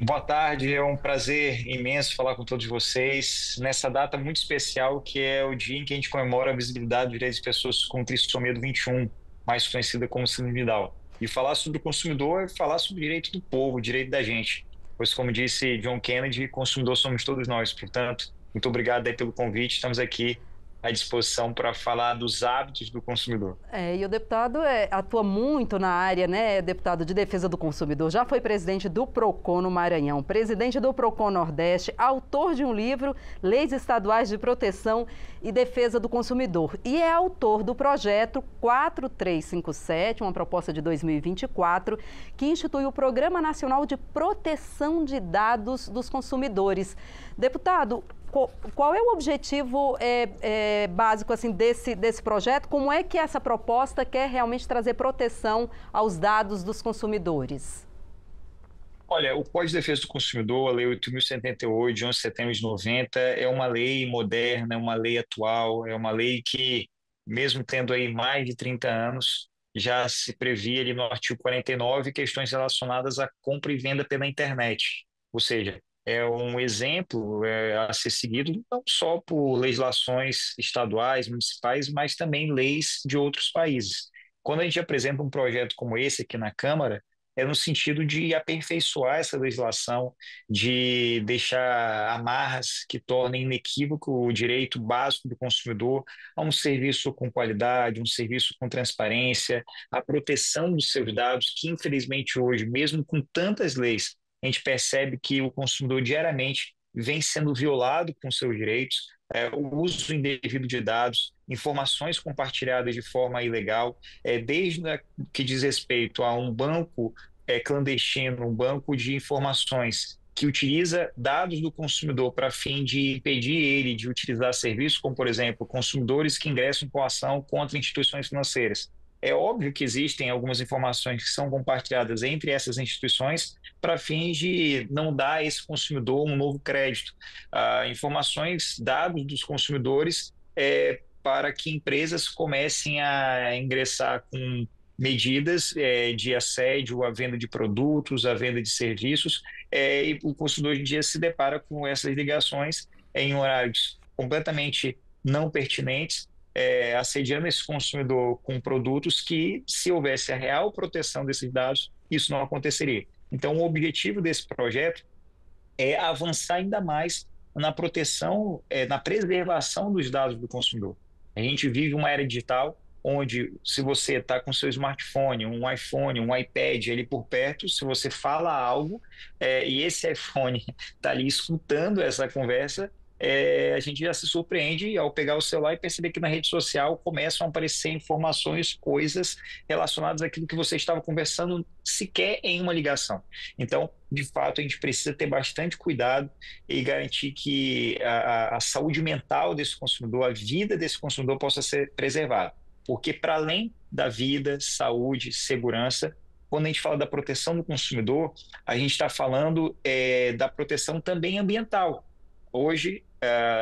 Boa tarde, é um prazer imenso falar com todos vocês nessa data muito especial, que é o dia em que a gente comemora a visibilidade dos direitos de pessoas com trissomia do 21, mais conhecida como síndrome de Down. E falar sobre o consumidor é falar sobre o direito do povo, o direito da gente. Pois, como disse John Kennedy, consumidor somos todos nós. Portanto, muito obrigado aí pelo convite. Estamos aqui à disposição para falar dos hábitos do consumidor. E o deputado atua muito na área, né, deputado, de defesa do consumidor. Já foi presidente do PROCON no Maranhão, presidente do PROCON Nordeste, autor de um livro, Leis Estaduais de Proteção e Defesa do Consumidor. E é autor do projeto 4357, uma proposta de 2024, que institui o Programa Nacional de Proteção de Dados dos Consumidores. Deputado, qual é o objetivo básico assim, desse projeto? Como é que essa proposta quer realmente trazer proteção aos dados dos consumidores? Olha, o Código de Defesa do Consumidor, a Lei 8.078, de 11 de setembro de 90, é uma lei moderna, é uma lei atual, é uma lei que, mesmo tendo aí mais de 30 anos, já se previa ali no artigo 49 questões relacionadas à compra e venda pela internet. Ou seja, é um exemplo a ser seguido não só por legislações estaduais, municipais, mas também leis de outros países. Quando a gente apresenta um projeto como esse aqui na Câmara, é no sentido de aperfeiçoar essa legislação, de deixar amarras que tornem inequívoco o direito básico do consumidor a um serviço com qualidade, um serviço com transparência, a proteção dos seus dados, que infelizmente hoje, mesmo com tantas leis, a gente percebe que o consumidor diariamente vem sendo violado com seus direitos, o uso indevido de dados, informações compartilhadas de forma ilegal, desde o que diz respeito a um banco clandestino, um banco de informações que utiliza dados do consumidor para fim de impedir ele de utilizar serviços, como, por exemplo, consumidores que ingressam com ação contra instituições financeiras. É óbvio que existem algumas informações que são compartilhadas entre essas instituições para fins de não dar a esse consumidor um novo crédito. Informações, dados dos consumidores para que empresas comecem a ingressar com medidas de assédio à venda de produtos, à venda de serviços, e o consumidor hoje em dia se depara com essas ligações em horários completamente não pertinentes, assediando esse consumidor com produtos que, se houvesse a real proteção desses dados, isso não aconteceria. Então, o objetivo desse projeto é avançar ainda mais na proteção, na preservação dos dados do consumidor. A gente vive uma era digital onde, se você está com seu smartphone, um iPhone, um iPad ali por perto, se você fala algo e esse iPhone está ali escutando essa conversa, a gente já se surpreende ao pegar o celular e perceber que na rede social começam a aparecer informações, coisas relacionadas àquilo que você estava conversando sequer em uma ligação. Então, de fato, a gente precisa ter bastante cuidado e garantir que a saúde mental desse consumidor, a vida desse consumidor possa ser preservada. Porque para além da vida, saúde, segurança, quando a gente fala da proteção do consumidor, a gente está falando da proteção também ambiental. Hoje,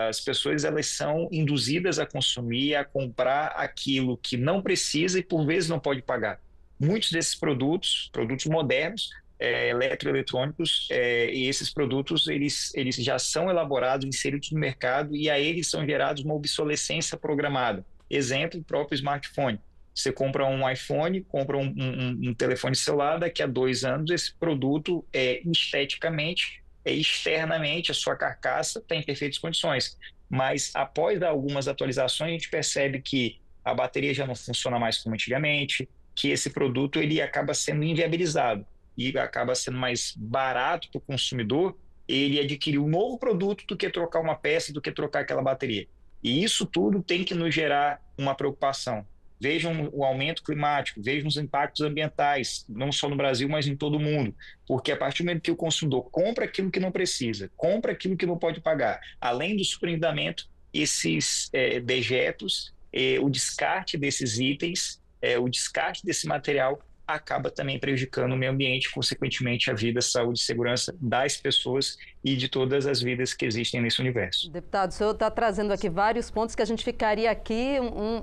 as pessoas elas são induzidas a consumir, a comprar aquilo que não precisa e por vezes não pode pagar. Muitos desses produtos modernos, eletroeletrônicos, e esses produtos eles já são elaborados, inseridos no mercado e a eles são gerados uma obsolescência programada. Exemplo, o próprio smartphone. Você compra um iPhone, compra um telefone celular, daqui a 2 anos esse produto esteticamente, externamente, a sua carcaça está em perfeitas condições. Mas após algumas atualizações, a gente percebe que a bateria já não funciona mais como antigamente, que esse produto ele acaba sendo inviabilizado e acaba sendo mais barato para o consumidor ele adquirir um novo produto do que trocar uma peça, do que trocar aquela bateria. E isso tudo tem que nos gerar uma preocupação. Vejam o aumento climático, vejam os impactos ambientais, não só no Brasil, mas em todo o mundo. Porque a partir do momento que o consumidor compra aquilo que não precisa, compra aquilo que não pode pagar, além do superendividamento, esses dejetos, o descarte desses itens, o descarte desse material acaba também prejudicando o meio ambiente, consequentemente a vida, saúde e segurança das pessoas e de todas as vidas que existem nesse universo. Deputado, o senhor está trazendo aqui vários pontos que a gente ficaria aqui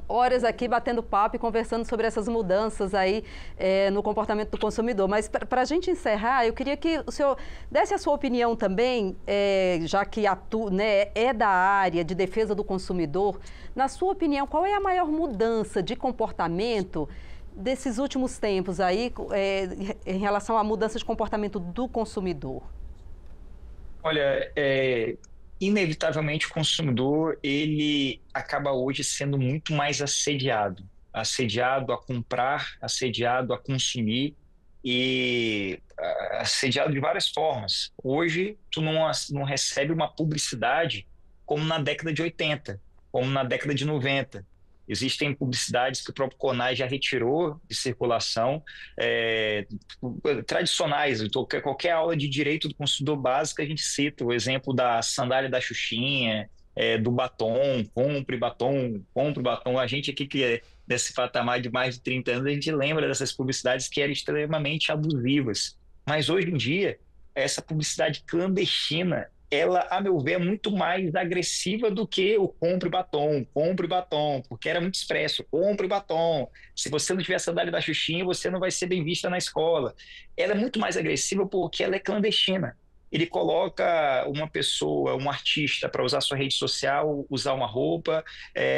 horas aqui batendo papo e conversando sobre essas mudanças aí no comportamento do consumidor. Mas para a gente encerrar, eu queria que o senhor desse a sua opinião também, já que é da área de defesa do consumidor. Na sua opinião, qual é a maior mudança de comportamento desses últimos tempos aí, em relação à mudança de comportamento do consumidor? Olha, inevitavelmente o consumidor ele acaba hoje sendo muito mais assediado a comprar, assediado a consumir e assediado de várias formas. Hoje tu não recebe uma publicidade como na década de 80, como na década de 90. Existem publicidades que o próprio CONAS já retirou de circulação, tradicionais. Qualquer aula de direito do consumidor básico a gente cita o exemplo da sandália da Xuxinha, do batom, compre batom. A gente aqui que é desse patamar de mais de 30 anos, a gente lembra dessas publicidades que eram extremamente abusivas. Mas hoje em dia, essa publicidade clandestina, ela, a meu ver, é muito mais agressiva do que o compre batom, porque era muito expresso, compre batom. Se você não tiver a sandália da Xuxinha, você não vai ser bem vista na escola. Ela é muito mais agressiva porque ela é clandestina. Ele coloca uma pessoa, um artista, para usar sua rede social, usar uma roupa,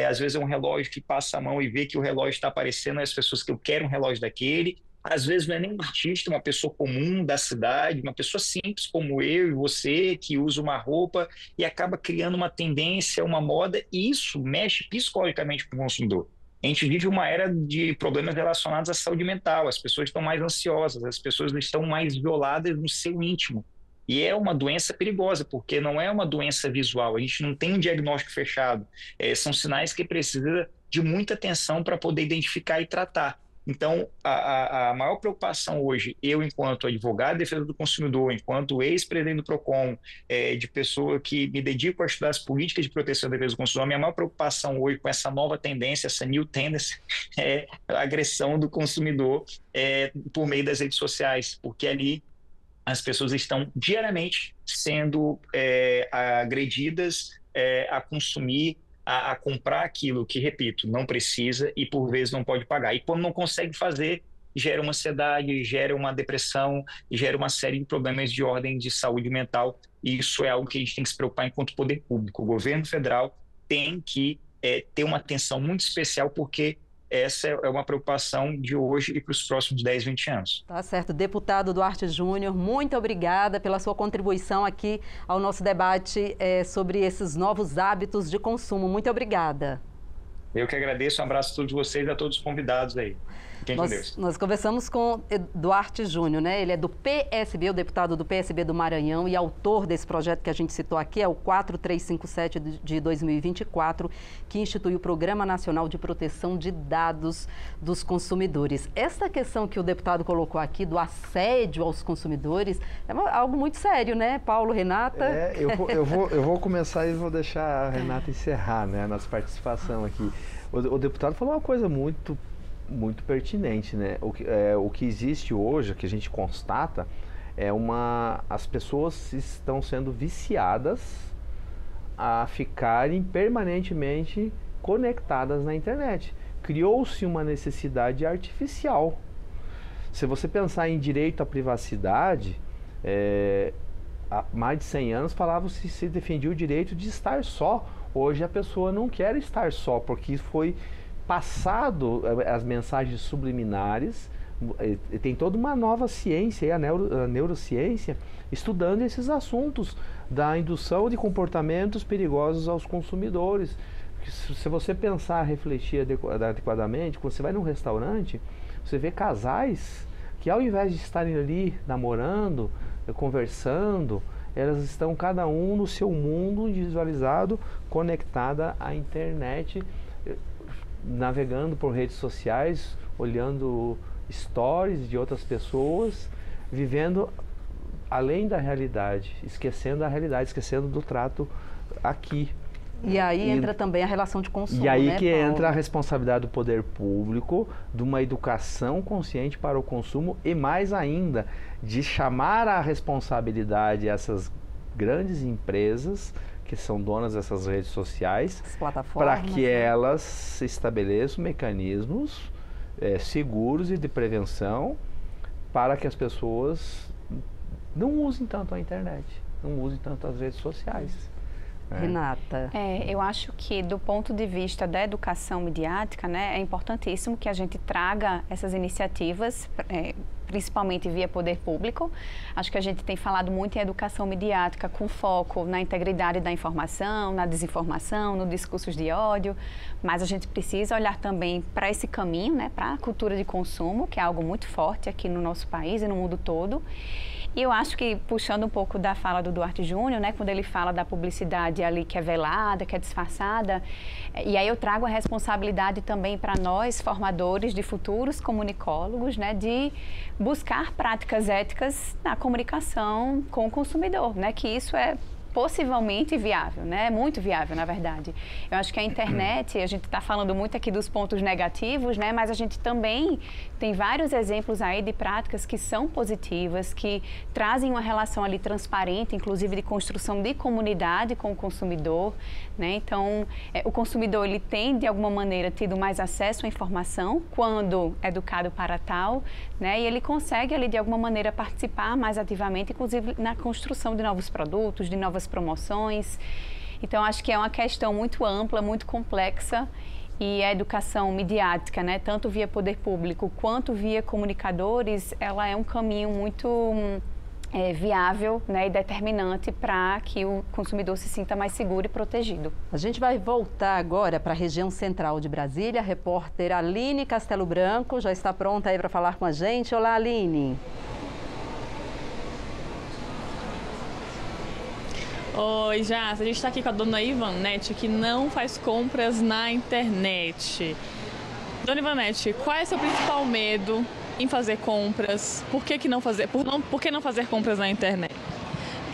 às vezes é um relógio que passa a mão e vê que o relógio está aparecendo, as pessoas que eu quero um relógio daquele. Às vezes não é nem um artista, uma pessoa comum da cidade, uma pessoa simples como eu e você, que usa uma roupa e acaba criando uma tendência, uma moda, e isso mexe psicologicamente com o consumidor. A gente vive uma era de problemas relacionados à saúde mental, as pessoas estão mais ansiosas, as pessoas estão mais violadas no seu íntimo. E é uma doença perigosa, porque não é uma doença visual, a gente não tem um diagnóstico fechado. São sinais que precisa de muita atenção para poder identificar e tratar. Então, a maior preocupação hoje, eu enquanto advogado de defesa do consumidor, enquanto ex-presidente do PROCON, de pessoa que me dedico a estudar as políticas de proteção da defesa do consumidor, a minha maior preocupação hoje com essa nova tendência, essa new tendency, é a agressão do consumidor por meio das redes sociais, porque ali as pessoas estão diariamente sendo agredidas a consumir, a comprar aquilo que, repito, não precisa e por vezes não pode pagar. E quando não consegue fazer, gera uma ansiedade, gera uma depressão, gera uma série de problemas de ordem de saúde mental. E isso é algo que a gente tem que se preocupar enquanto poder público. O governo federal tem que ter uma atenção muito especial, porque essa é uma preocupação de hoje e para os próximos 10, 20 anos. Tá certo. Deputado Duarte Júnior, muito obrigada pela sua contribuição aqui ao nosso debate sobre esses novos hábitos de consumo. Muito obrigada. Eu que agradeço, um abraço a todos vocês e a todos os convidados aí. Fiquem com Deus. Nós conversamos com Duarte Júnior, né? Ele é do PSB, o deputado do PSB do Maranhão e autor desse projeto que a gente citou aqui, é o 4357 de 2024, que institui o Programa Nacional de Proteção de Dados dos Consumidores. Essa questão que o deputado colocou aqui do assédio aos consumidores é algo muito sério, né, Paulo, Renata? Eu vou começar e vou deixar a Renata encerrar, né, a nossa participação aqui. O deputado falou uma coisa muito pertinente, né? O que existe hoje, que a gente constata, as pessoas estão sendo viciadas a ficarem permanentemente conectadas na internet. Criou-se uma necessidade artificial. Se você pensar em direito à privacidade, há mais de 100 anos se defendia o direito de estar só. Hoje a pessoa não quer estar só, porque foi passado as mensagens subliminares. Tem toda uma nova ciência, a neurociência, estudando esses assuntos da indução de comportamentos perigosos aos consumidores. Se você pensar, refletir adequadamente, quando você vai num restaurante, você vê casais que, ao invés de estarem ali namorando, conversando, elas estão cada um no seu mundo individualizado, conectada à internet, navegando por redes sociais, olhando stories de outras pessoas, vivendo além da realidade, esquecendo a realidade, esquecendo do trato aqui. E aí entra também a relação de consumo, E aí né, que Paulo? entra a responsabilidade do poder público, de uma educação consciente para o consumo e, mais ainda, de chamar a responsabilidade essas grandes empresas que são donas dessas redes sociais, para que elas estabeleçam mecanismos seguros e de prevenção para que as pessoas não usem tanto a internet, não usem tanto as redes sociais. Renata. Eu acho que do ponto de vista da educação midiática, né, é importantíssimo que a gente traga essas iniciativas, principalmente via poder público. Acho que a gente tem falado muito em educação midiática com foco na integridade da informação, na desinformação, no discursos de ódio, mas a gente precisa olhar também para esse caminho, né, para a cultura de consumo, que é algo muito forte aqui no nosso país e no mundo todo. E eu acho que, puxando um pouco da fala do Duarte Júnior, né, quando ele fala da publicidade ali que é velada, que é disfarçada, e aí eu trago a responsabilidade também para nós, formadores de futuros comunicólogos, né, de buscar práticas éticas na comunicação com o consumidor, né, que isso é possivelmente viável, né? Muito viável, na verdade. Eu acho que a internet, a gente está falando muito aqui dos pontos negativos, né? Mas a gente também tem vários exemplos aí de práticas que são positivas, que trazem uma relação ali transparente, inclusive de construção de comunidade com o consumidor, né? Então, o consumidor, ele tem, de alguma maneira, tido mais acesso à informação quando educado para tal, né? E ele consegue ali, de alguma maneira, participar mais ativamente, inclusive na construção de novos produtos, de novas promoções. Então, acho que é uma questão muito ampla, muito complexa, e a educação midiática, né, tanto via poder público quanto via comunicadores, ela é um caminho muito viável, né, e determinante para que o consumidor se sinta mais seguro e protegido. A gente vai voltar agora para a região central de Brasília. A repórter Aline Castelo Branco já está pronta aí para falar com a gente. Olá, Aline. Oi, Jás. A gente está aqui com a dona Ivanete, que não faz compras na internet. Dona Ivanete, qual é o seu principal medo em fazer compras? Por que não fazer compras na internet?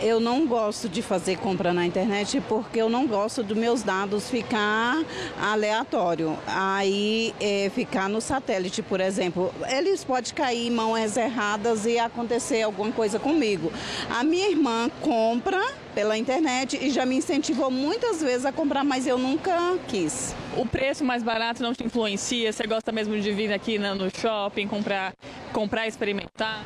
Eu não gosto de fazer compra na internet porque eu não gosto dos meus dados ficar aleatório. Aí ficar no satélite, por exemplo, eles podem cair em mãos erradas e acontecer alguma coisa comigo. A minha irmã compra pela internet e já me incentivou muitas vezes a comprar, mas eu nunca quis. O preço mais barato não te influencia? Você gosta mesmo de vir aqui no shopping, comprar e experimentar?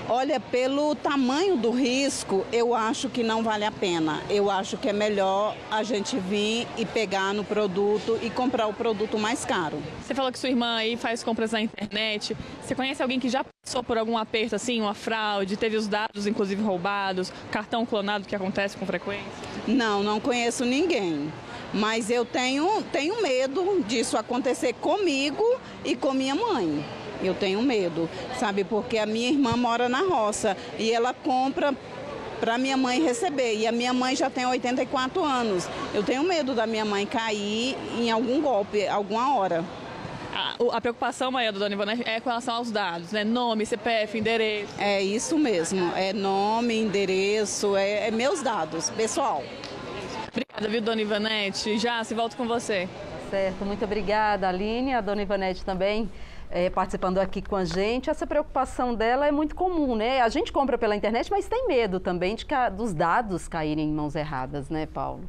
Olha, pelo tamanho do risco, eu acho que não vale a pena. Eu acho que é melhor a gente vir e pegar no produto e comprar o produto mais caro. Você falou que sua irmã aí faz compras na internet. Você conhece alguém que já passou por algum aperto assim, uma fraude, teve os dados inclusive roubados, cartão clonado que acontece com frequência? Não conheço ninguém. Mas eu tenho medo disso acontecer comigo e com minha mãe. Eu tenho medo, sabe? Porque a minha irmã mora na roça e ela compra para minha mãe receber. E a minha mãe já tem 84 anos. Eu tenho medo da minha mãe cair em algum golpe, alguma hora. A preocupação maior da dona Ivonete é com relação aos dados, né? Nome, CPF, endereço. É isso mesmo, é nome, endereço, é meus dados, pessoal. Obrigada, viu, dona Ivonete? Já se volto com você. Certo, muito obrigada, Aline. A dona Ivonete também participando aqui com a gente. Essa preocupação dela é muito comum, né? A gente compra pela internet, mas tem medo também dos dados caírem em mãos erradas, né, Paulo?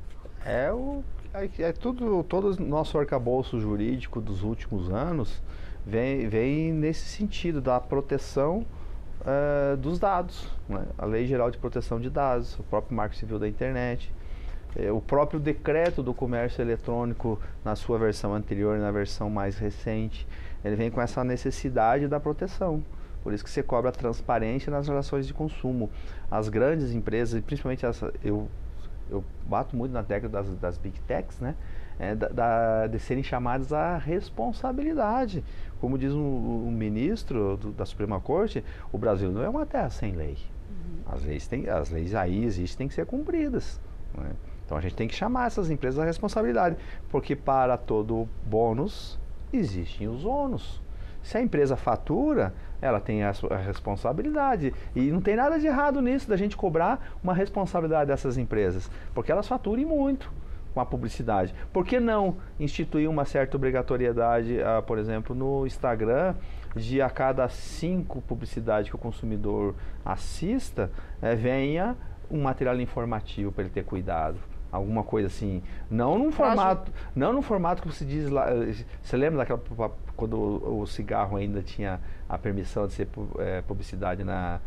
Todo o nosso arcabouço jurídico dos últimos anos vem nesse sentido da proteção dos dados, né? A Lei Geral de Proteção de Dados, o próprio Marco Civil da Internet, o próprio Decreto do Comércio Eletrônico na sua versão anterior e na versão mais recente, ele vem com essa necessidade da proteção. Por isso que você cobra transparência nas relações de consumo. As grandes empresas, principalmente eu bato muito na tecla das Big Techs, né? De serem chamadas à responsabilidade. Como diz um ministro da Suprema Corte, o Brasil não é uma terra sem lei. As leis aí existem, têm que ser cumpridas, né? Então a gente tem que chamar essas empresas à responsabilidade, porque para todo bônus existem os ônus. Se a empresa fatura, ela tem a responsabilidade. E não tem nada de errado nisso, da gente cobrar uma responsabilidade dessas empresas, porque elas faturem muito com a publicidade. Por que não instituir uma certa obrigatoriedade, por exemplo, no Instagram, de a cada 5 publicidades que o consumidor assista, venha um material informativo para ele ter cuidado? Alguma coisa assim, não num formato que você diz lá. Você lembra daquela quando o cigarro ainda tinha a permissão de ser publicidade na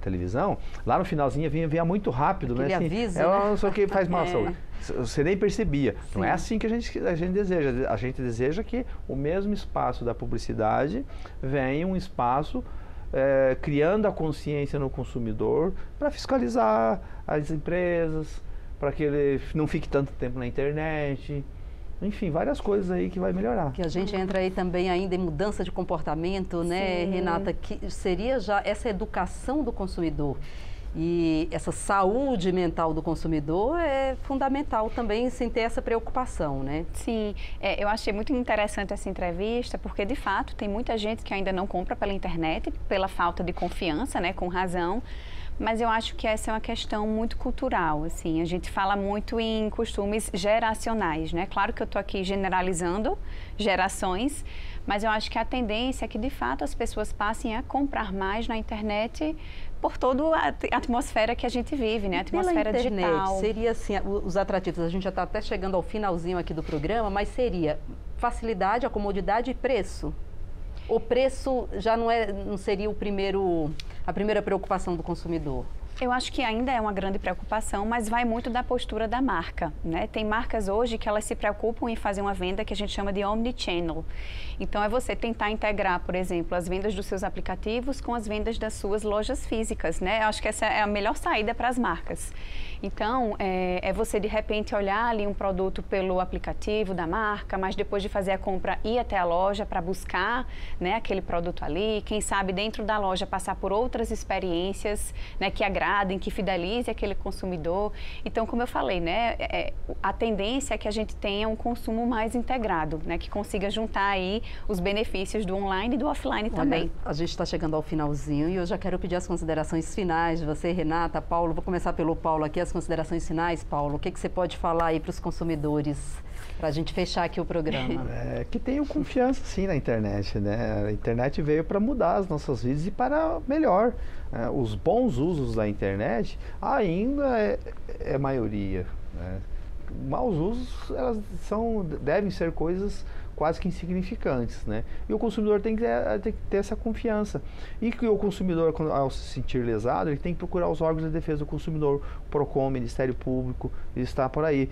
televisão? Lá no finalzinho vinha muito rápido, aquele, né? Assim, aviso, não sei o que faz mal à saúde. Você nem percebia. Sim. Não é assim que a gente deseja. A gente deseja que o mesmo espaço da publicidade venha um espaço criando a consciência no consumidor para fiscalizar as empresas, para que ele não fique tanto tempo na internet. Enfim, várias coisas aí que vai melhorar. Que a gente entra aí também ainda em mudança de comportamento, né, Renata? Que seria já essa educação do consumidor. E essa saúde mental do consumidor é fundamental também, sem ter essa preocupação, né? Sim, eu achei muito interessante essa entrevista, porque de fato tem muita gente que ainda não compra pela internet, pela falta de confiança, né, com razão. Mas eu acho que essa é uma questão muito cultural, assim, a gente fala muito em costumes geracionais, né? Claro que eu estou aqui generalizando gerações, mas eu acho que a tendência é que, de fato, as pessoas passem a comprar mais na internet por toda a atmosfera que a gente vive, né? A atmosfera pela internet, digital. Seria, assim, os atrativos, a gente já está até chegando ao finalzinho aqui do programa, mas seria facilidade, a comodidade e preço? O preço já não seria a primeira preocupação do consumidor? Eu acho que ainda é uma grande preocupação, mas vai muito da postura da marca, né? Tem marcas hoje que elas se preocupam em fazer uma venda que a gente chama de omnichannel. Então, é você tentar integrar, por exemplo, as vendas dos seus aplicativos com as vendas das suas lojas físicas, né? Eu acho que essa é a melhor saída para as marcas. Então, é você, de repente, olhar ali um produto pelo aplicativo da marca, mas depois de fazer a compra, ir até a loja para buscar, né, aquele produto ali. Quem sabe, dentro da loja, passar por outras experiências, né, que agradem, que fidelizem aquele consumidor. Então, como eu falei, né, a tendência é que a gente tenha um consumo mais integrado, né, que consiga juntar aí os benefícios do online e do offline também. A gente está chegando ao finalzinho e eu já quero pedir as considerações finais de você, Renata, Paulo. Vou começar pelo Paulo aqui, as considerações finais, Paulo. O que você pode falar aí para os consumidores, para a gente fechar aqui o programa? Que tenham confiança, sim, na internet, né? A internet veio para mudar as nossas vidas e para melhor. Os bons usos da internet ainda é maioria, né? Maus usos, devem ser coisas quase que insignificantes, né? E o consumidor tem que ter essa confiança. E que o consumidor, ao se sentir lesado, ele tem que procurar os órgãos de defesa do consumidor, PROCON, Ministério Público, isso está por aí.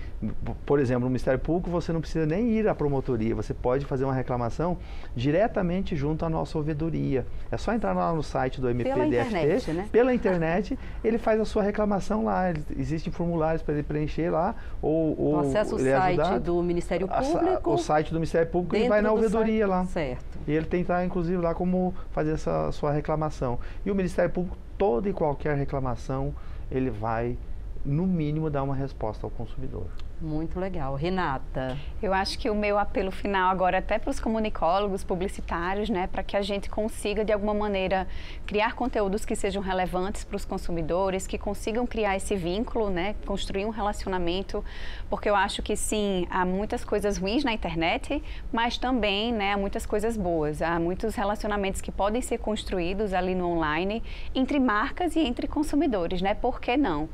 Por exemplo, no Ministério Público você não precisa nem ir à promotoria, você pode fazer uma reclamação diretamente junto à nossa ouvidoria. É só entrar lá no site do MPDFT, né? Pela internet, ele faz a sua reclamação lá, existem formulários para ele preencher lá, ou acessa o site do Ministério Público. O site do Ministério Público, ele vai na ouvidoria lá. Certo. E ele tem que estar, inclusive, lá como fazer essa sua reclamação. E o Ministério Público, toda e qualquer reclamação, ele vai, no mínimo, dar uma resposta ao consumidor. Muito legal. Renata? Eu acho que o meu apelo final agora até para os comunicólogos, publicitários, né, para que a gente consiga de alguma maneira criar conteúdos que sejam relevantes para os consumidores, que consigam criar esse vínculo, né, construir um relacionamento, porque eu acho que sim, há muitas coisas ruins na internet, mas também, né, há muitas coisas boas, há muitos relacionamentos que podem ser construídos ali no online entre marcas e entre consumidores, né? Por que não?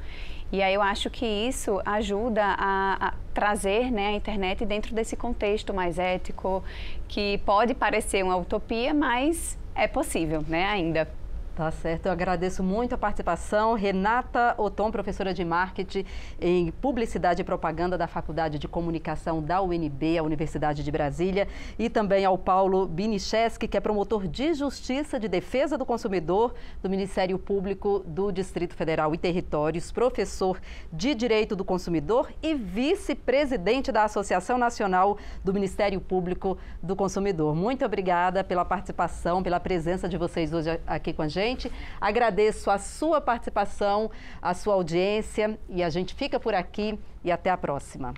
E aí eu acho que isso ajuda a trazer, né, a internet dentro desse contexto mais ético, que pode parecer uma utopia, mas é possível, né, ainda. Tá certo, eu agradeço muito a participação. Renata Othon, professora de Marketing em Publicidade e Propaganda da Faculdade de Comunicação da UNB, a Universidade de Brasília, e também ao Paulo Binicheski, que é promotor de Justiça de Defesa do Consumidor do Ministério Público do Distrito Federal e Territórios, professor de Direito do Consumidor e vice-presidente da Associação Nacional do Ministério Público do Consumidor. Muito obrigada pela participação, pela presença de vocês hoje aqui com a gente. Agradeço a sua participação, a sua audiência e a gente fica por aqui e até a próxima.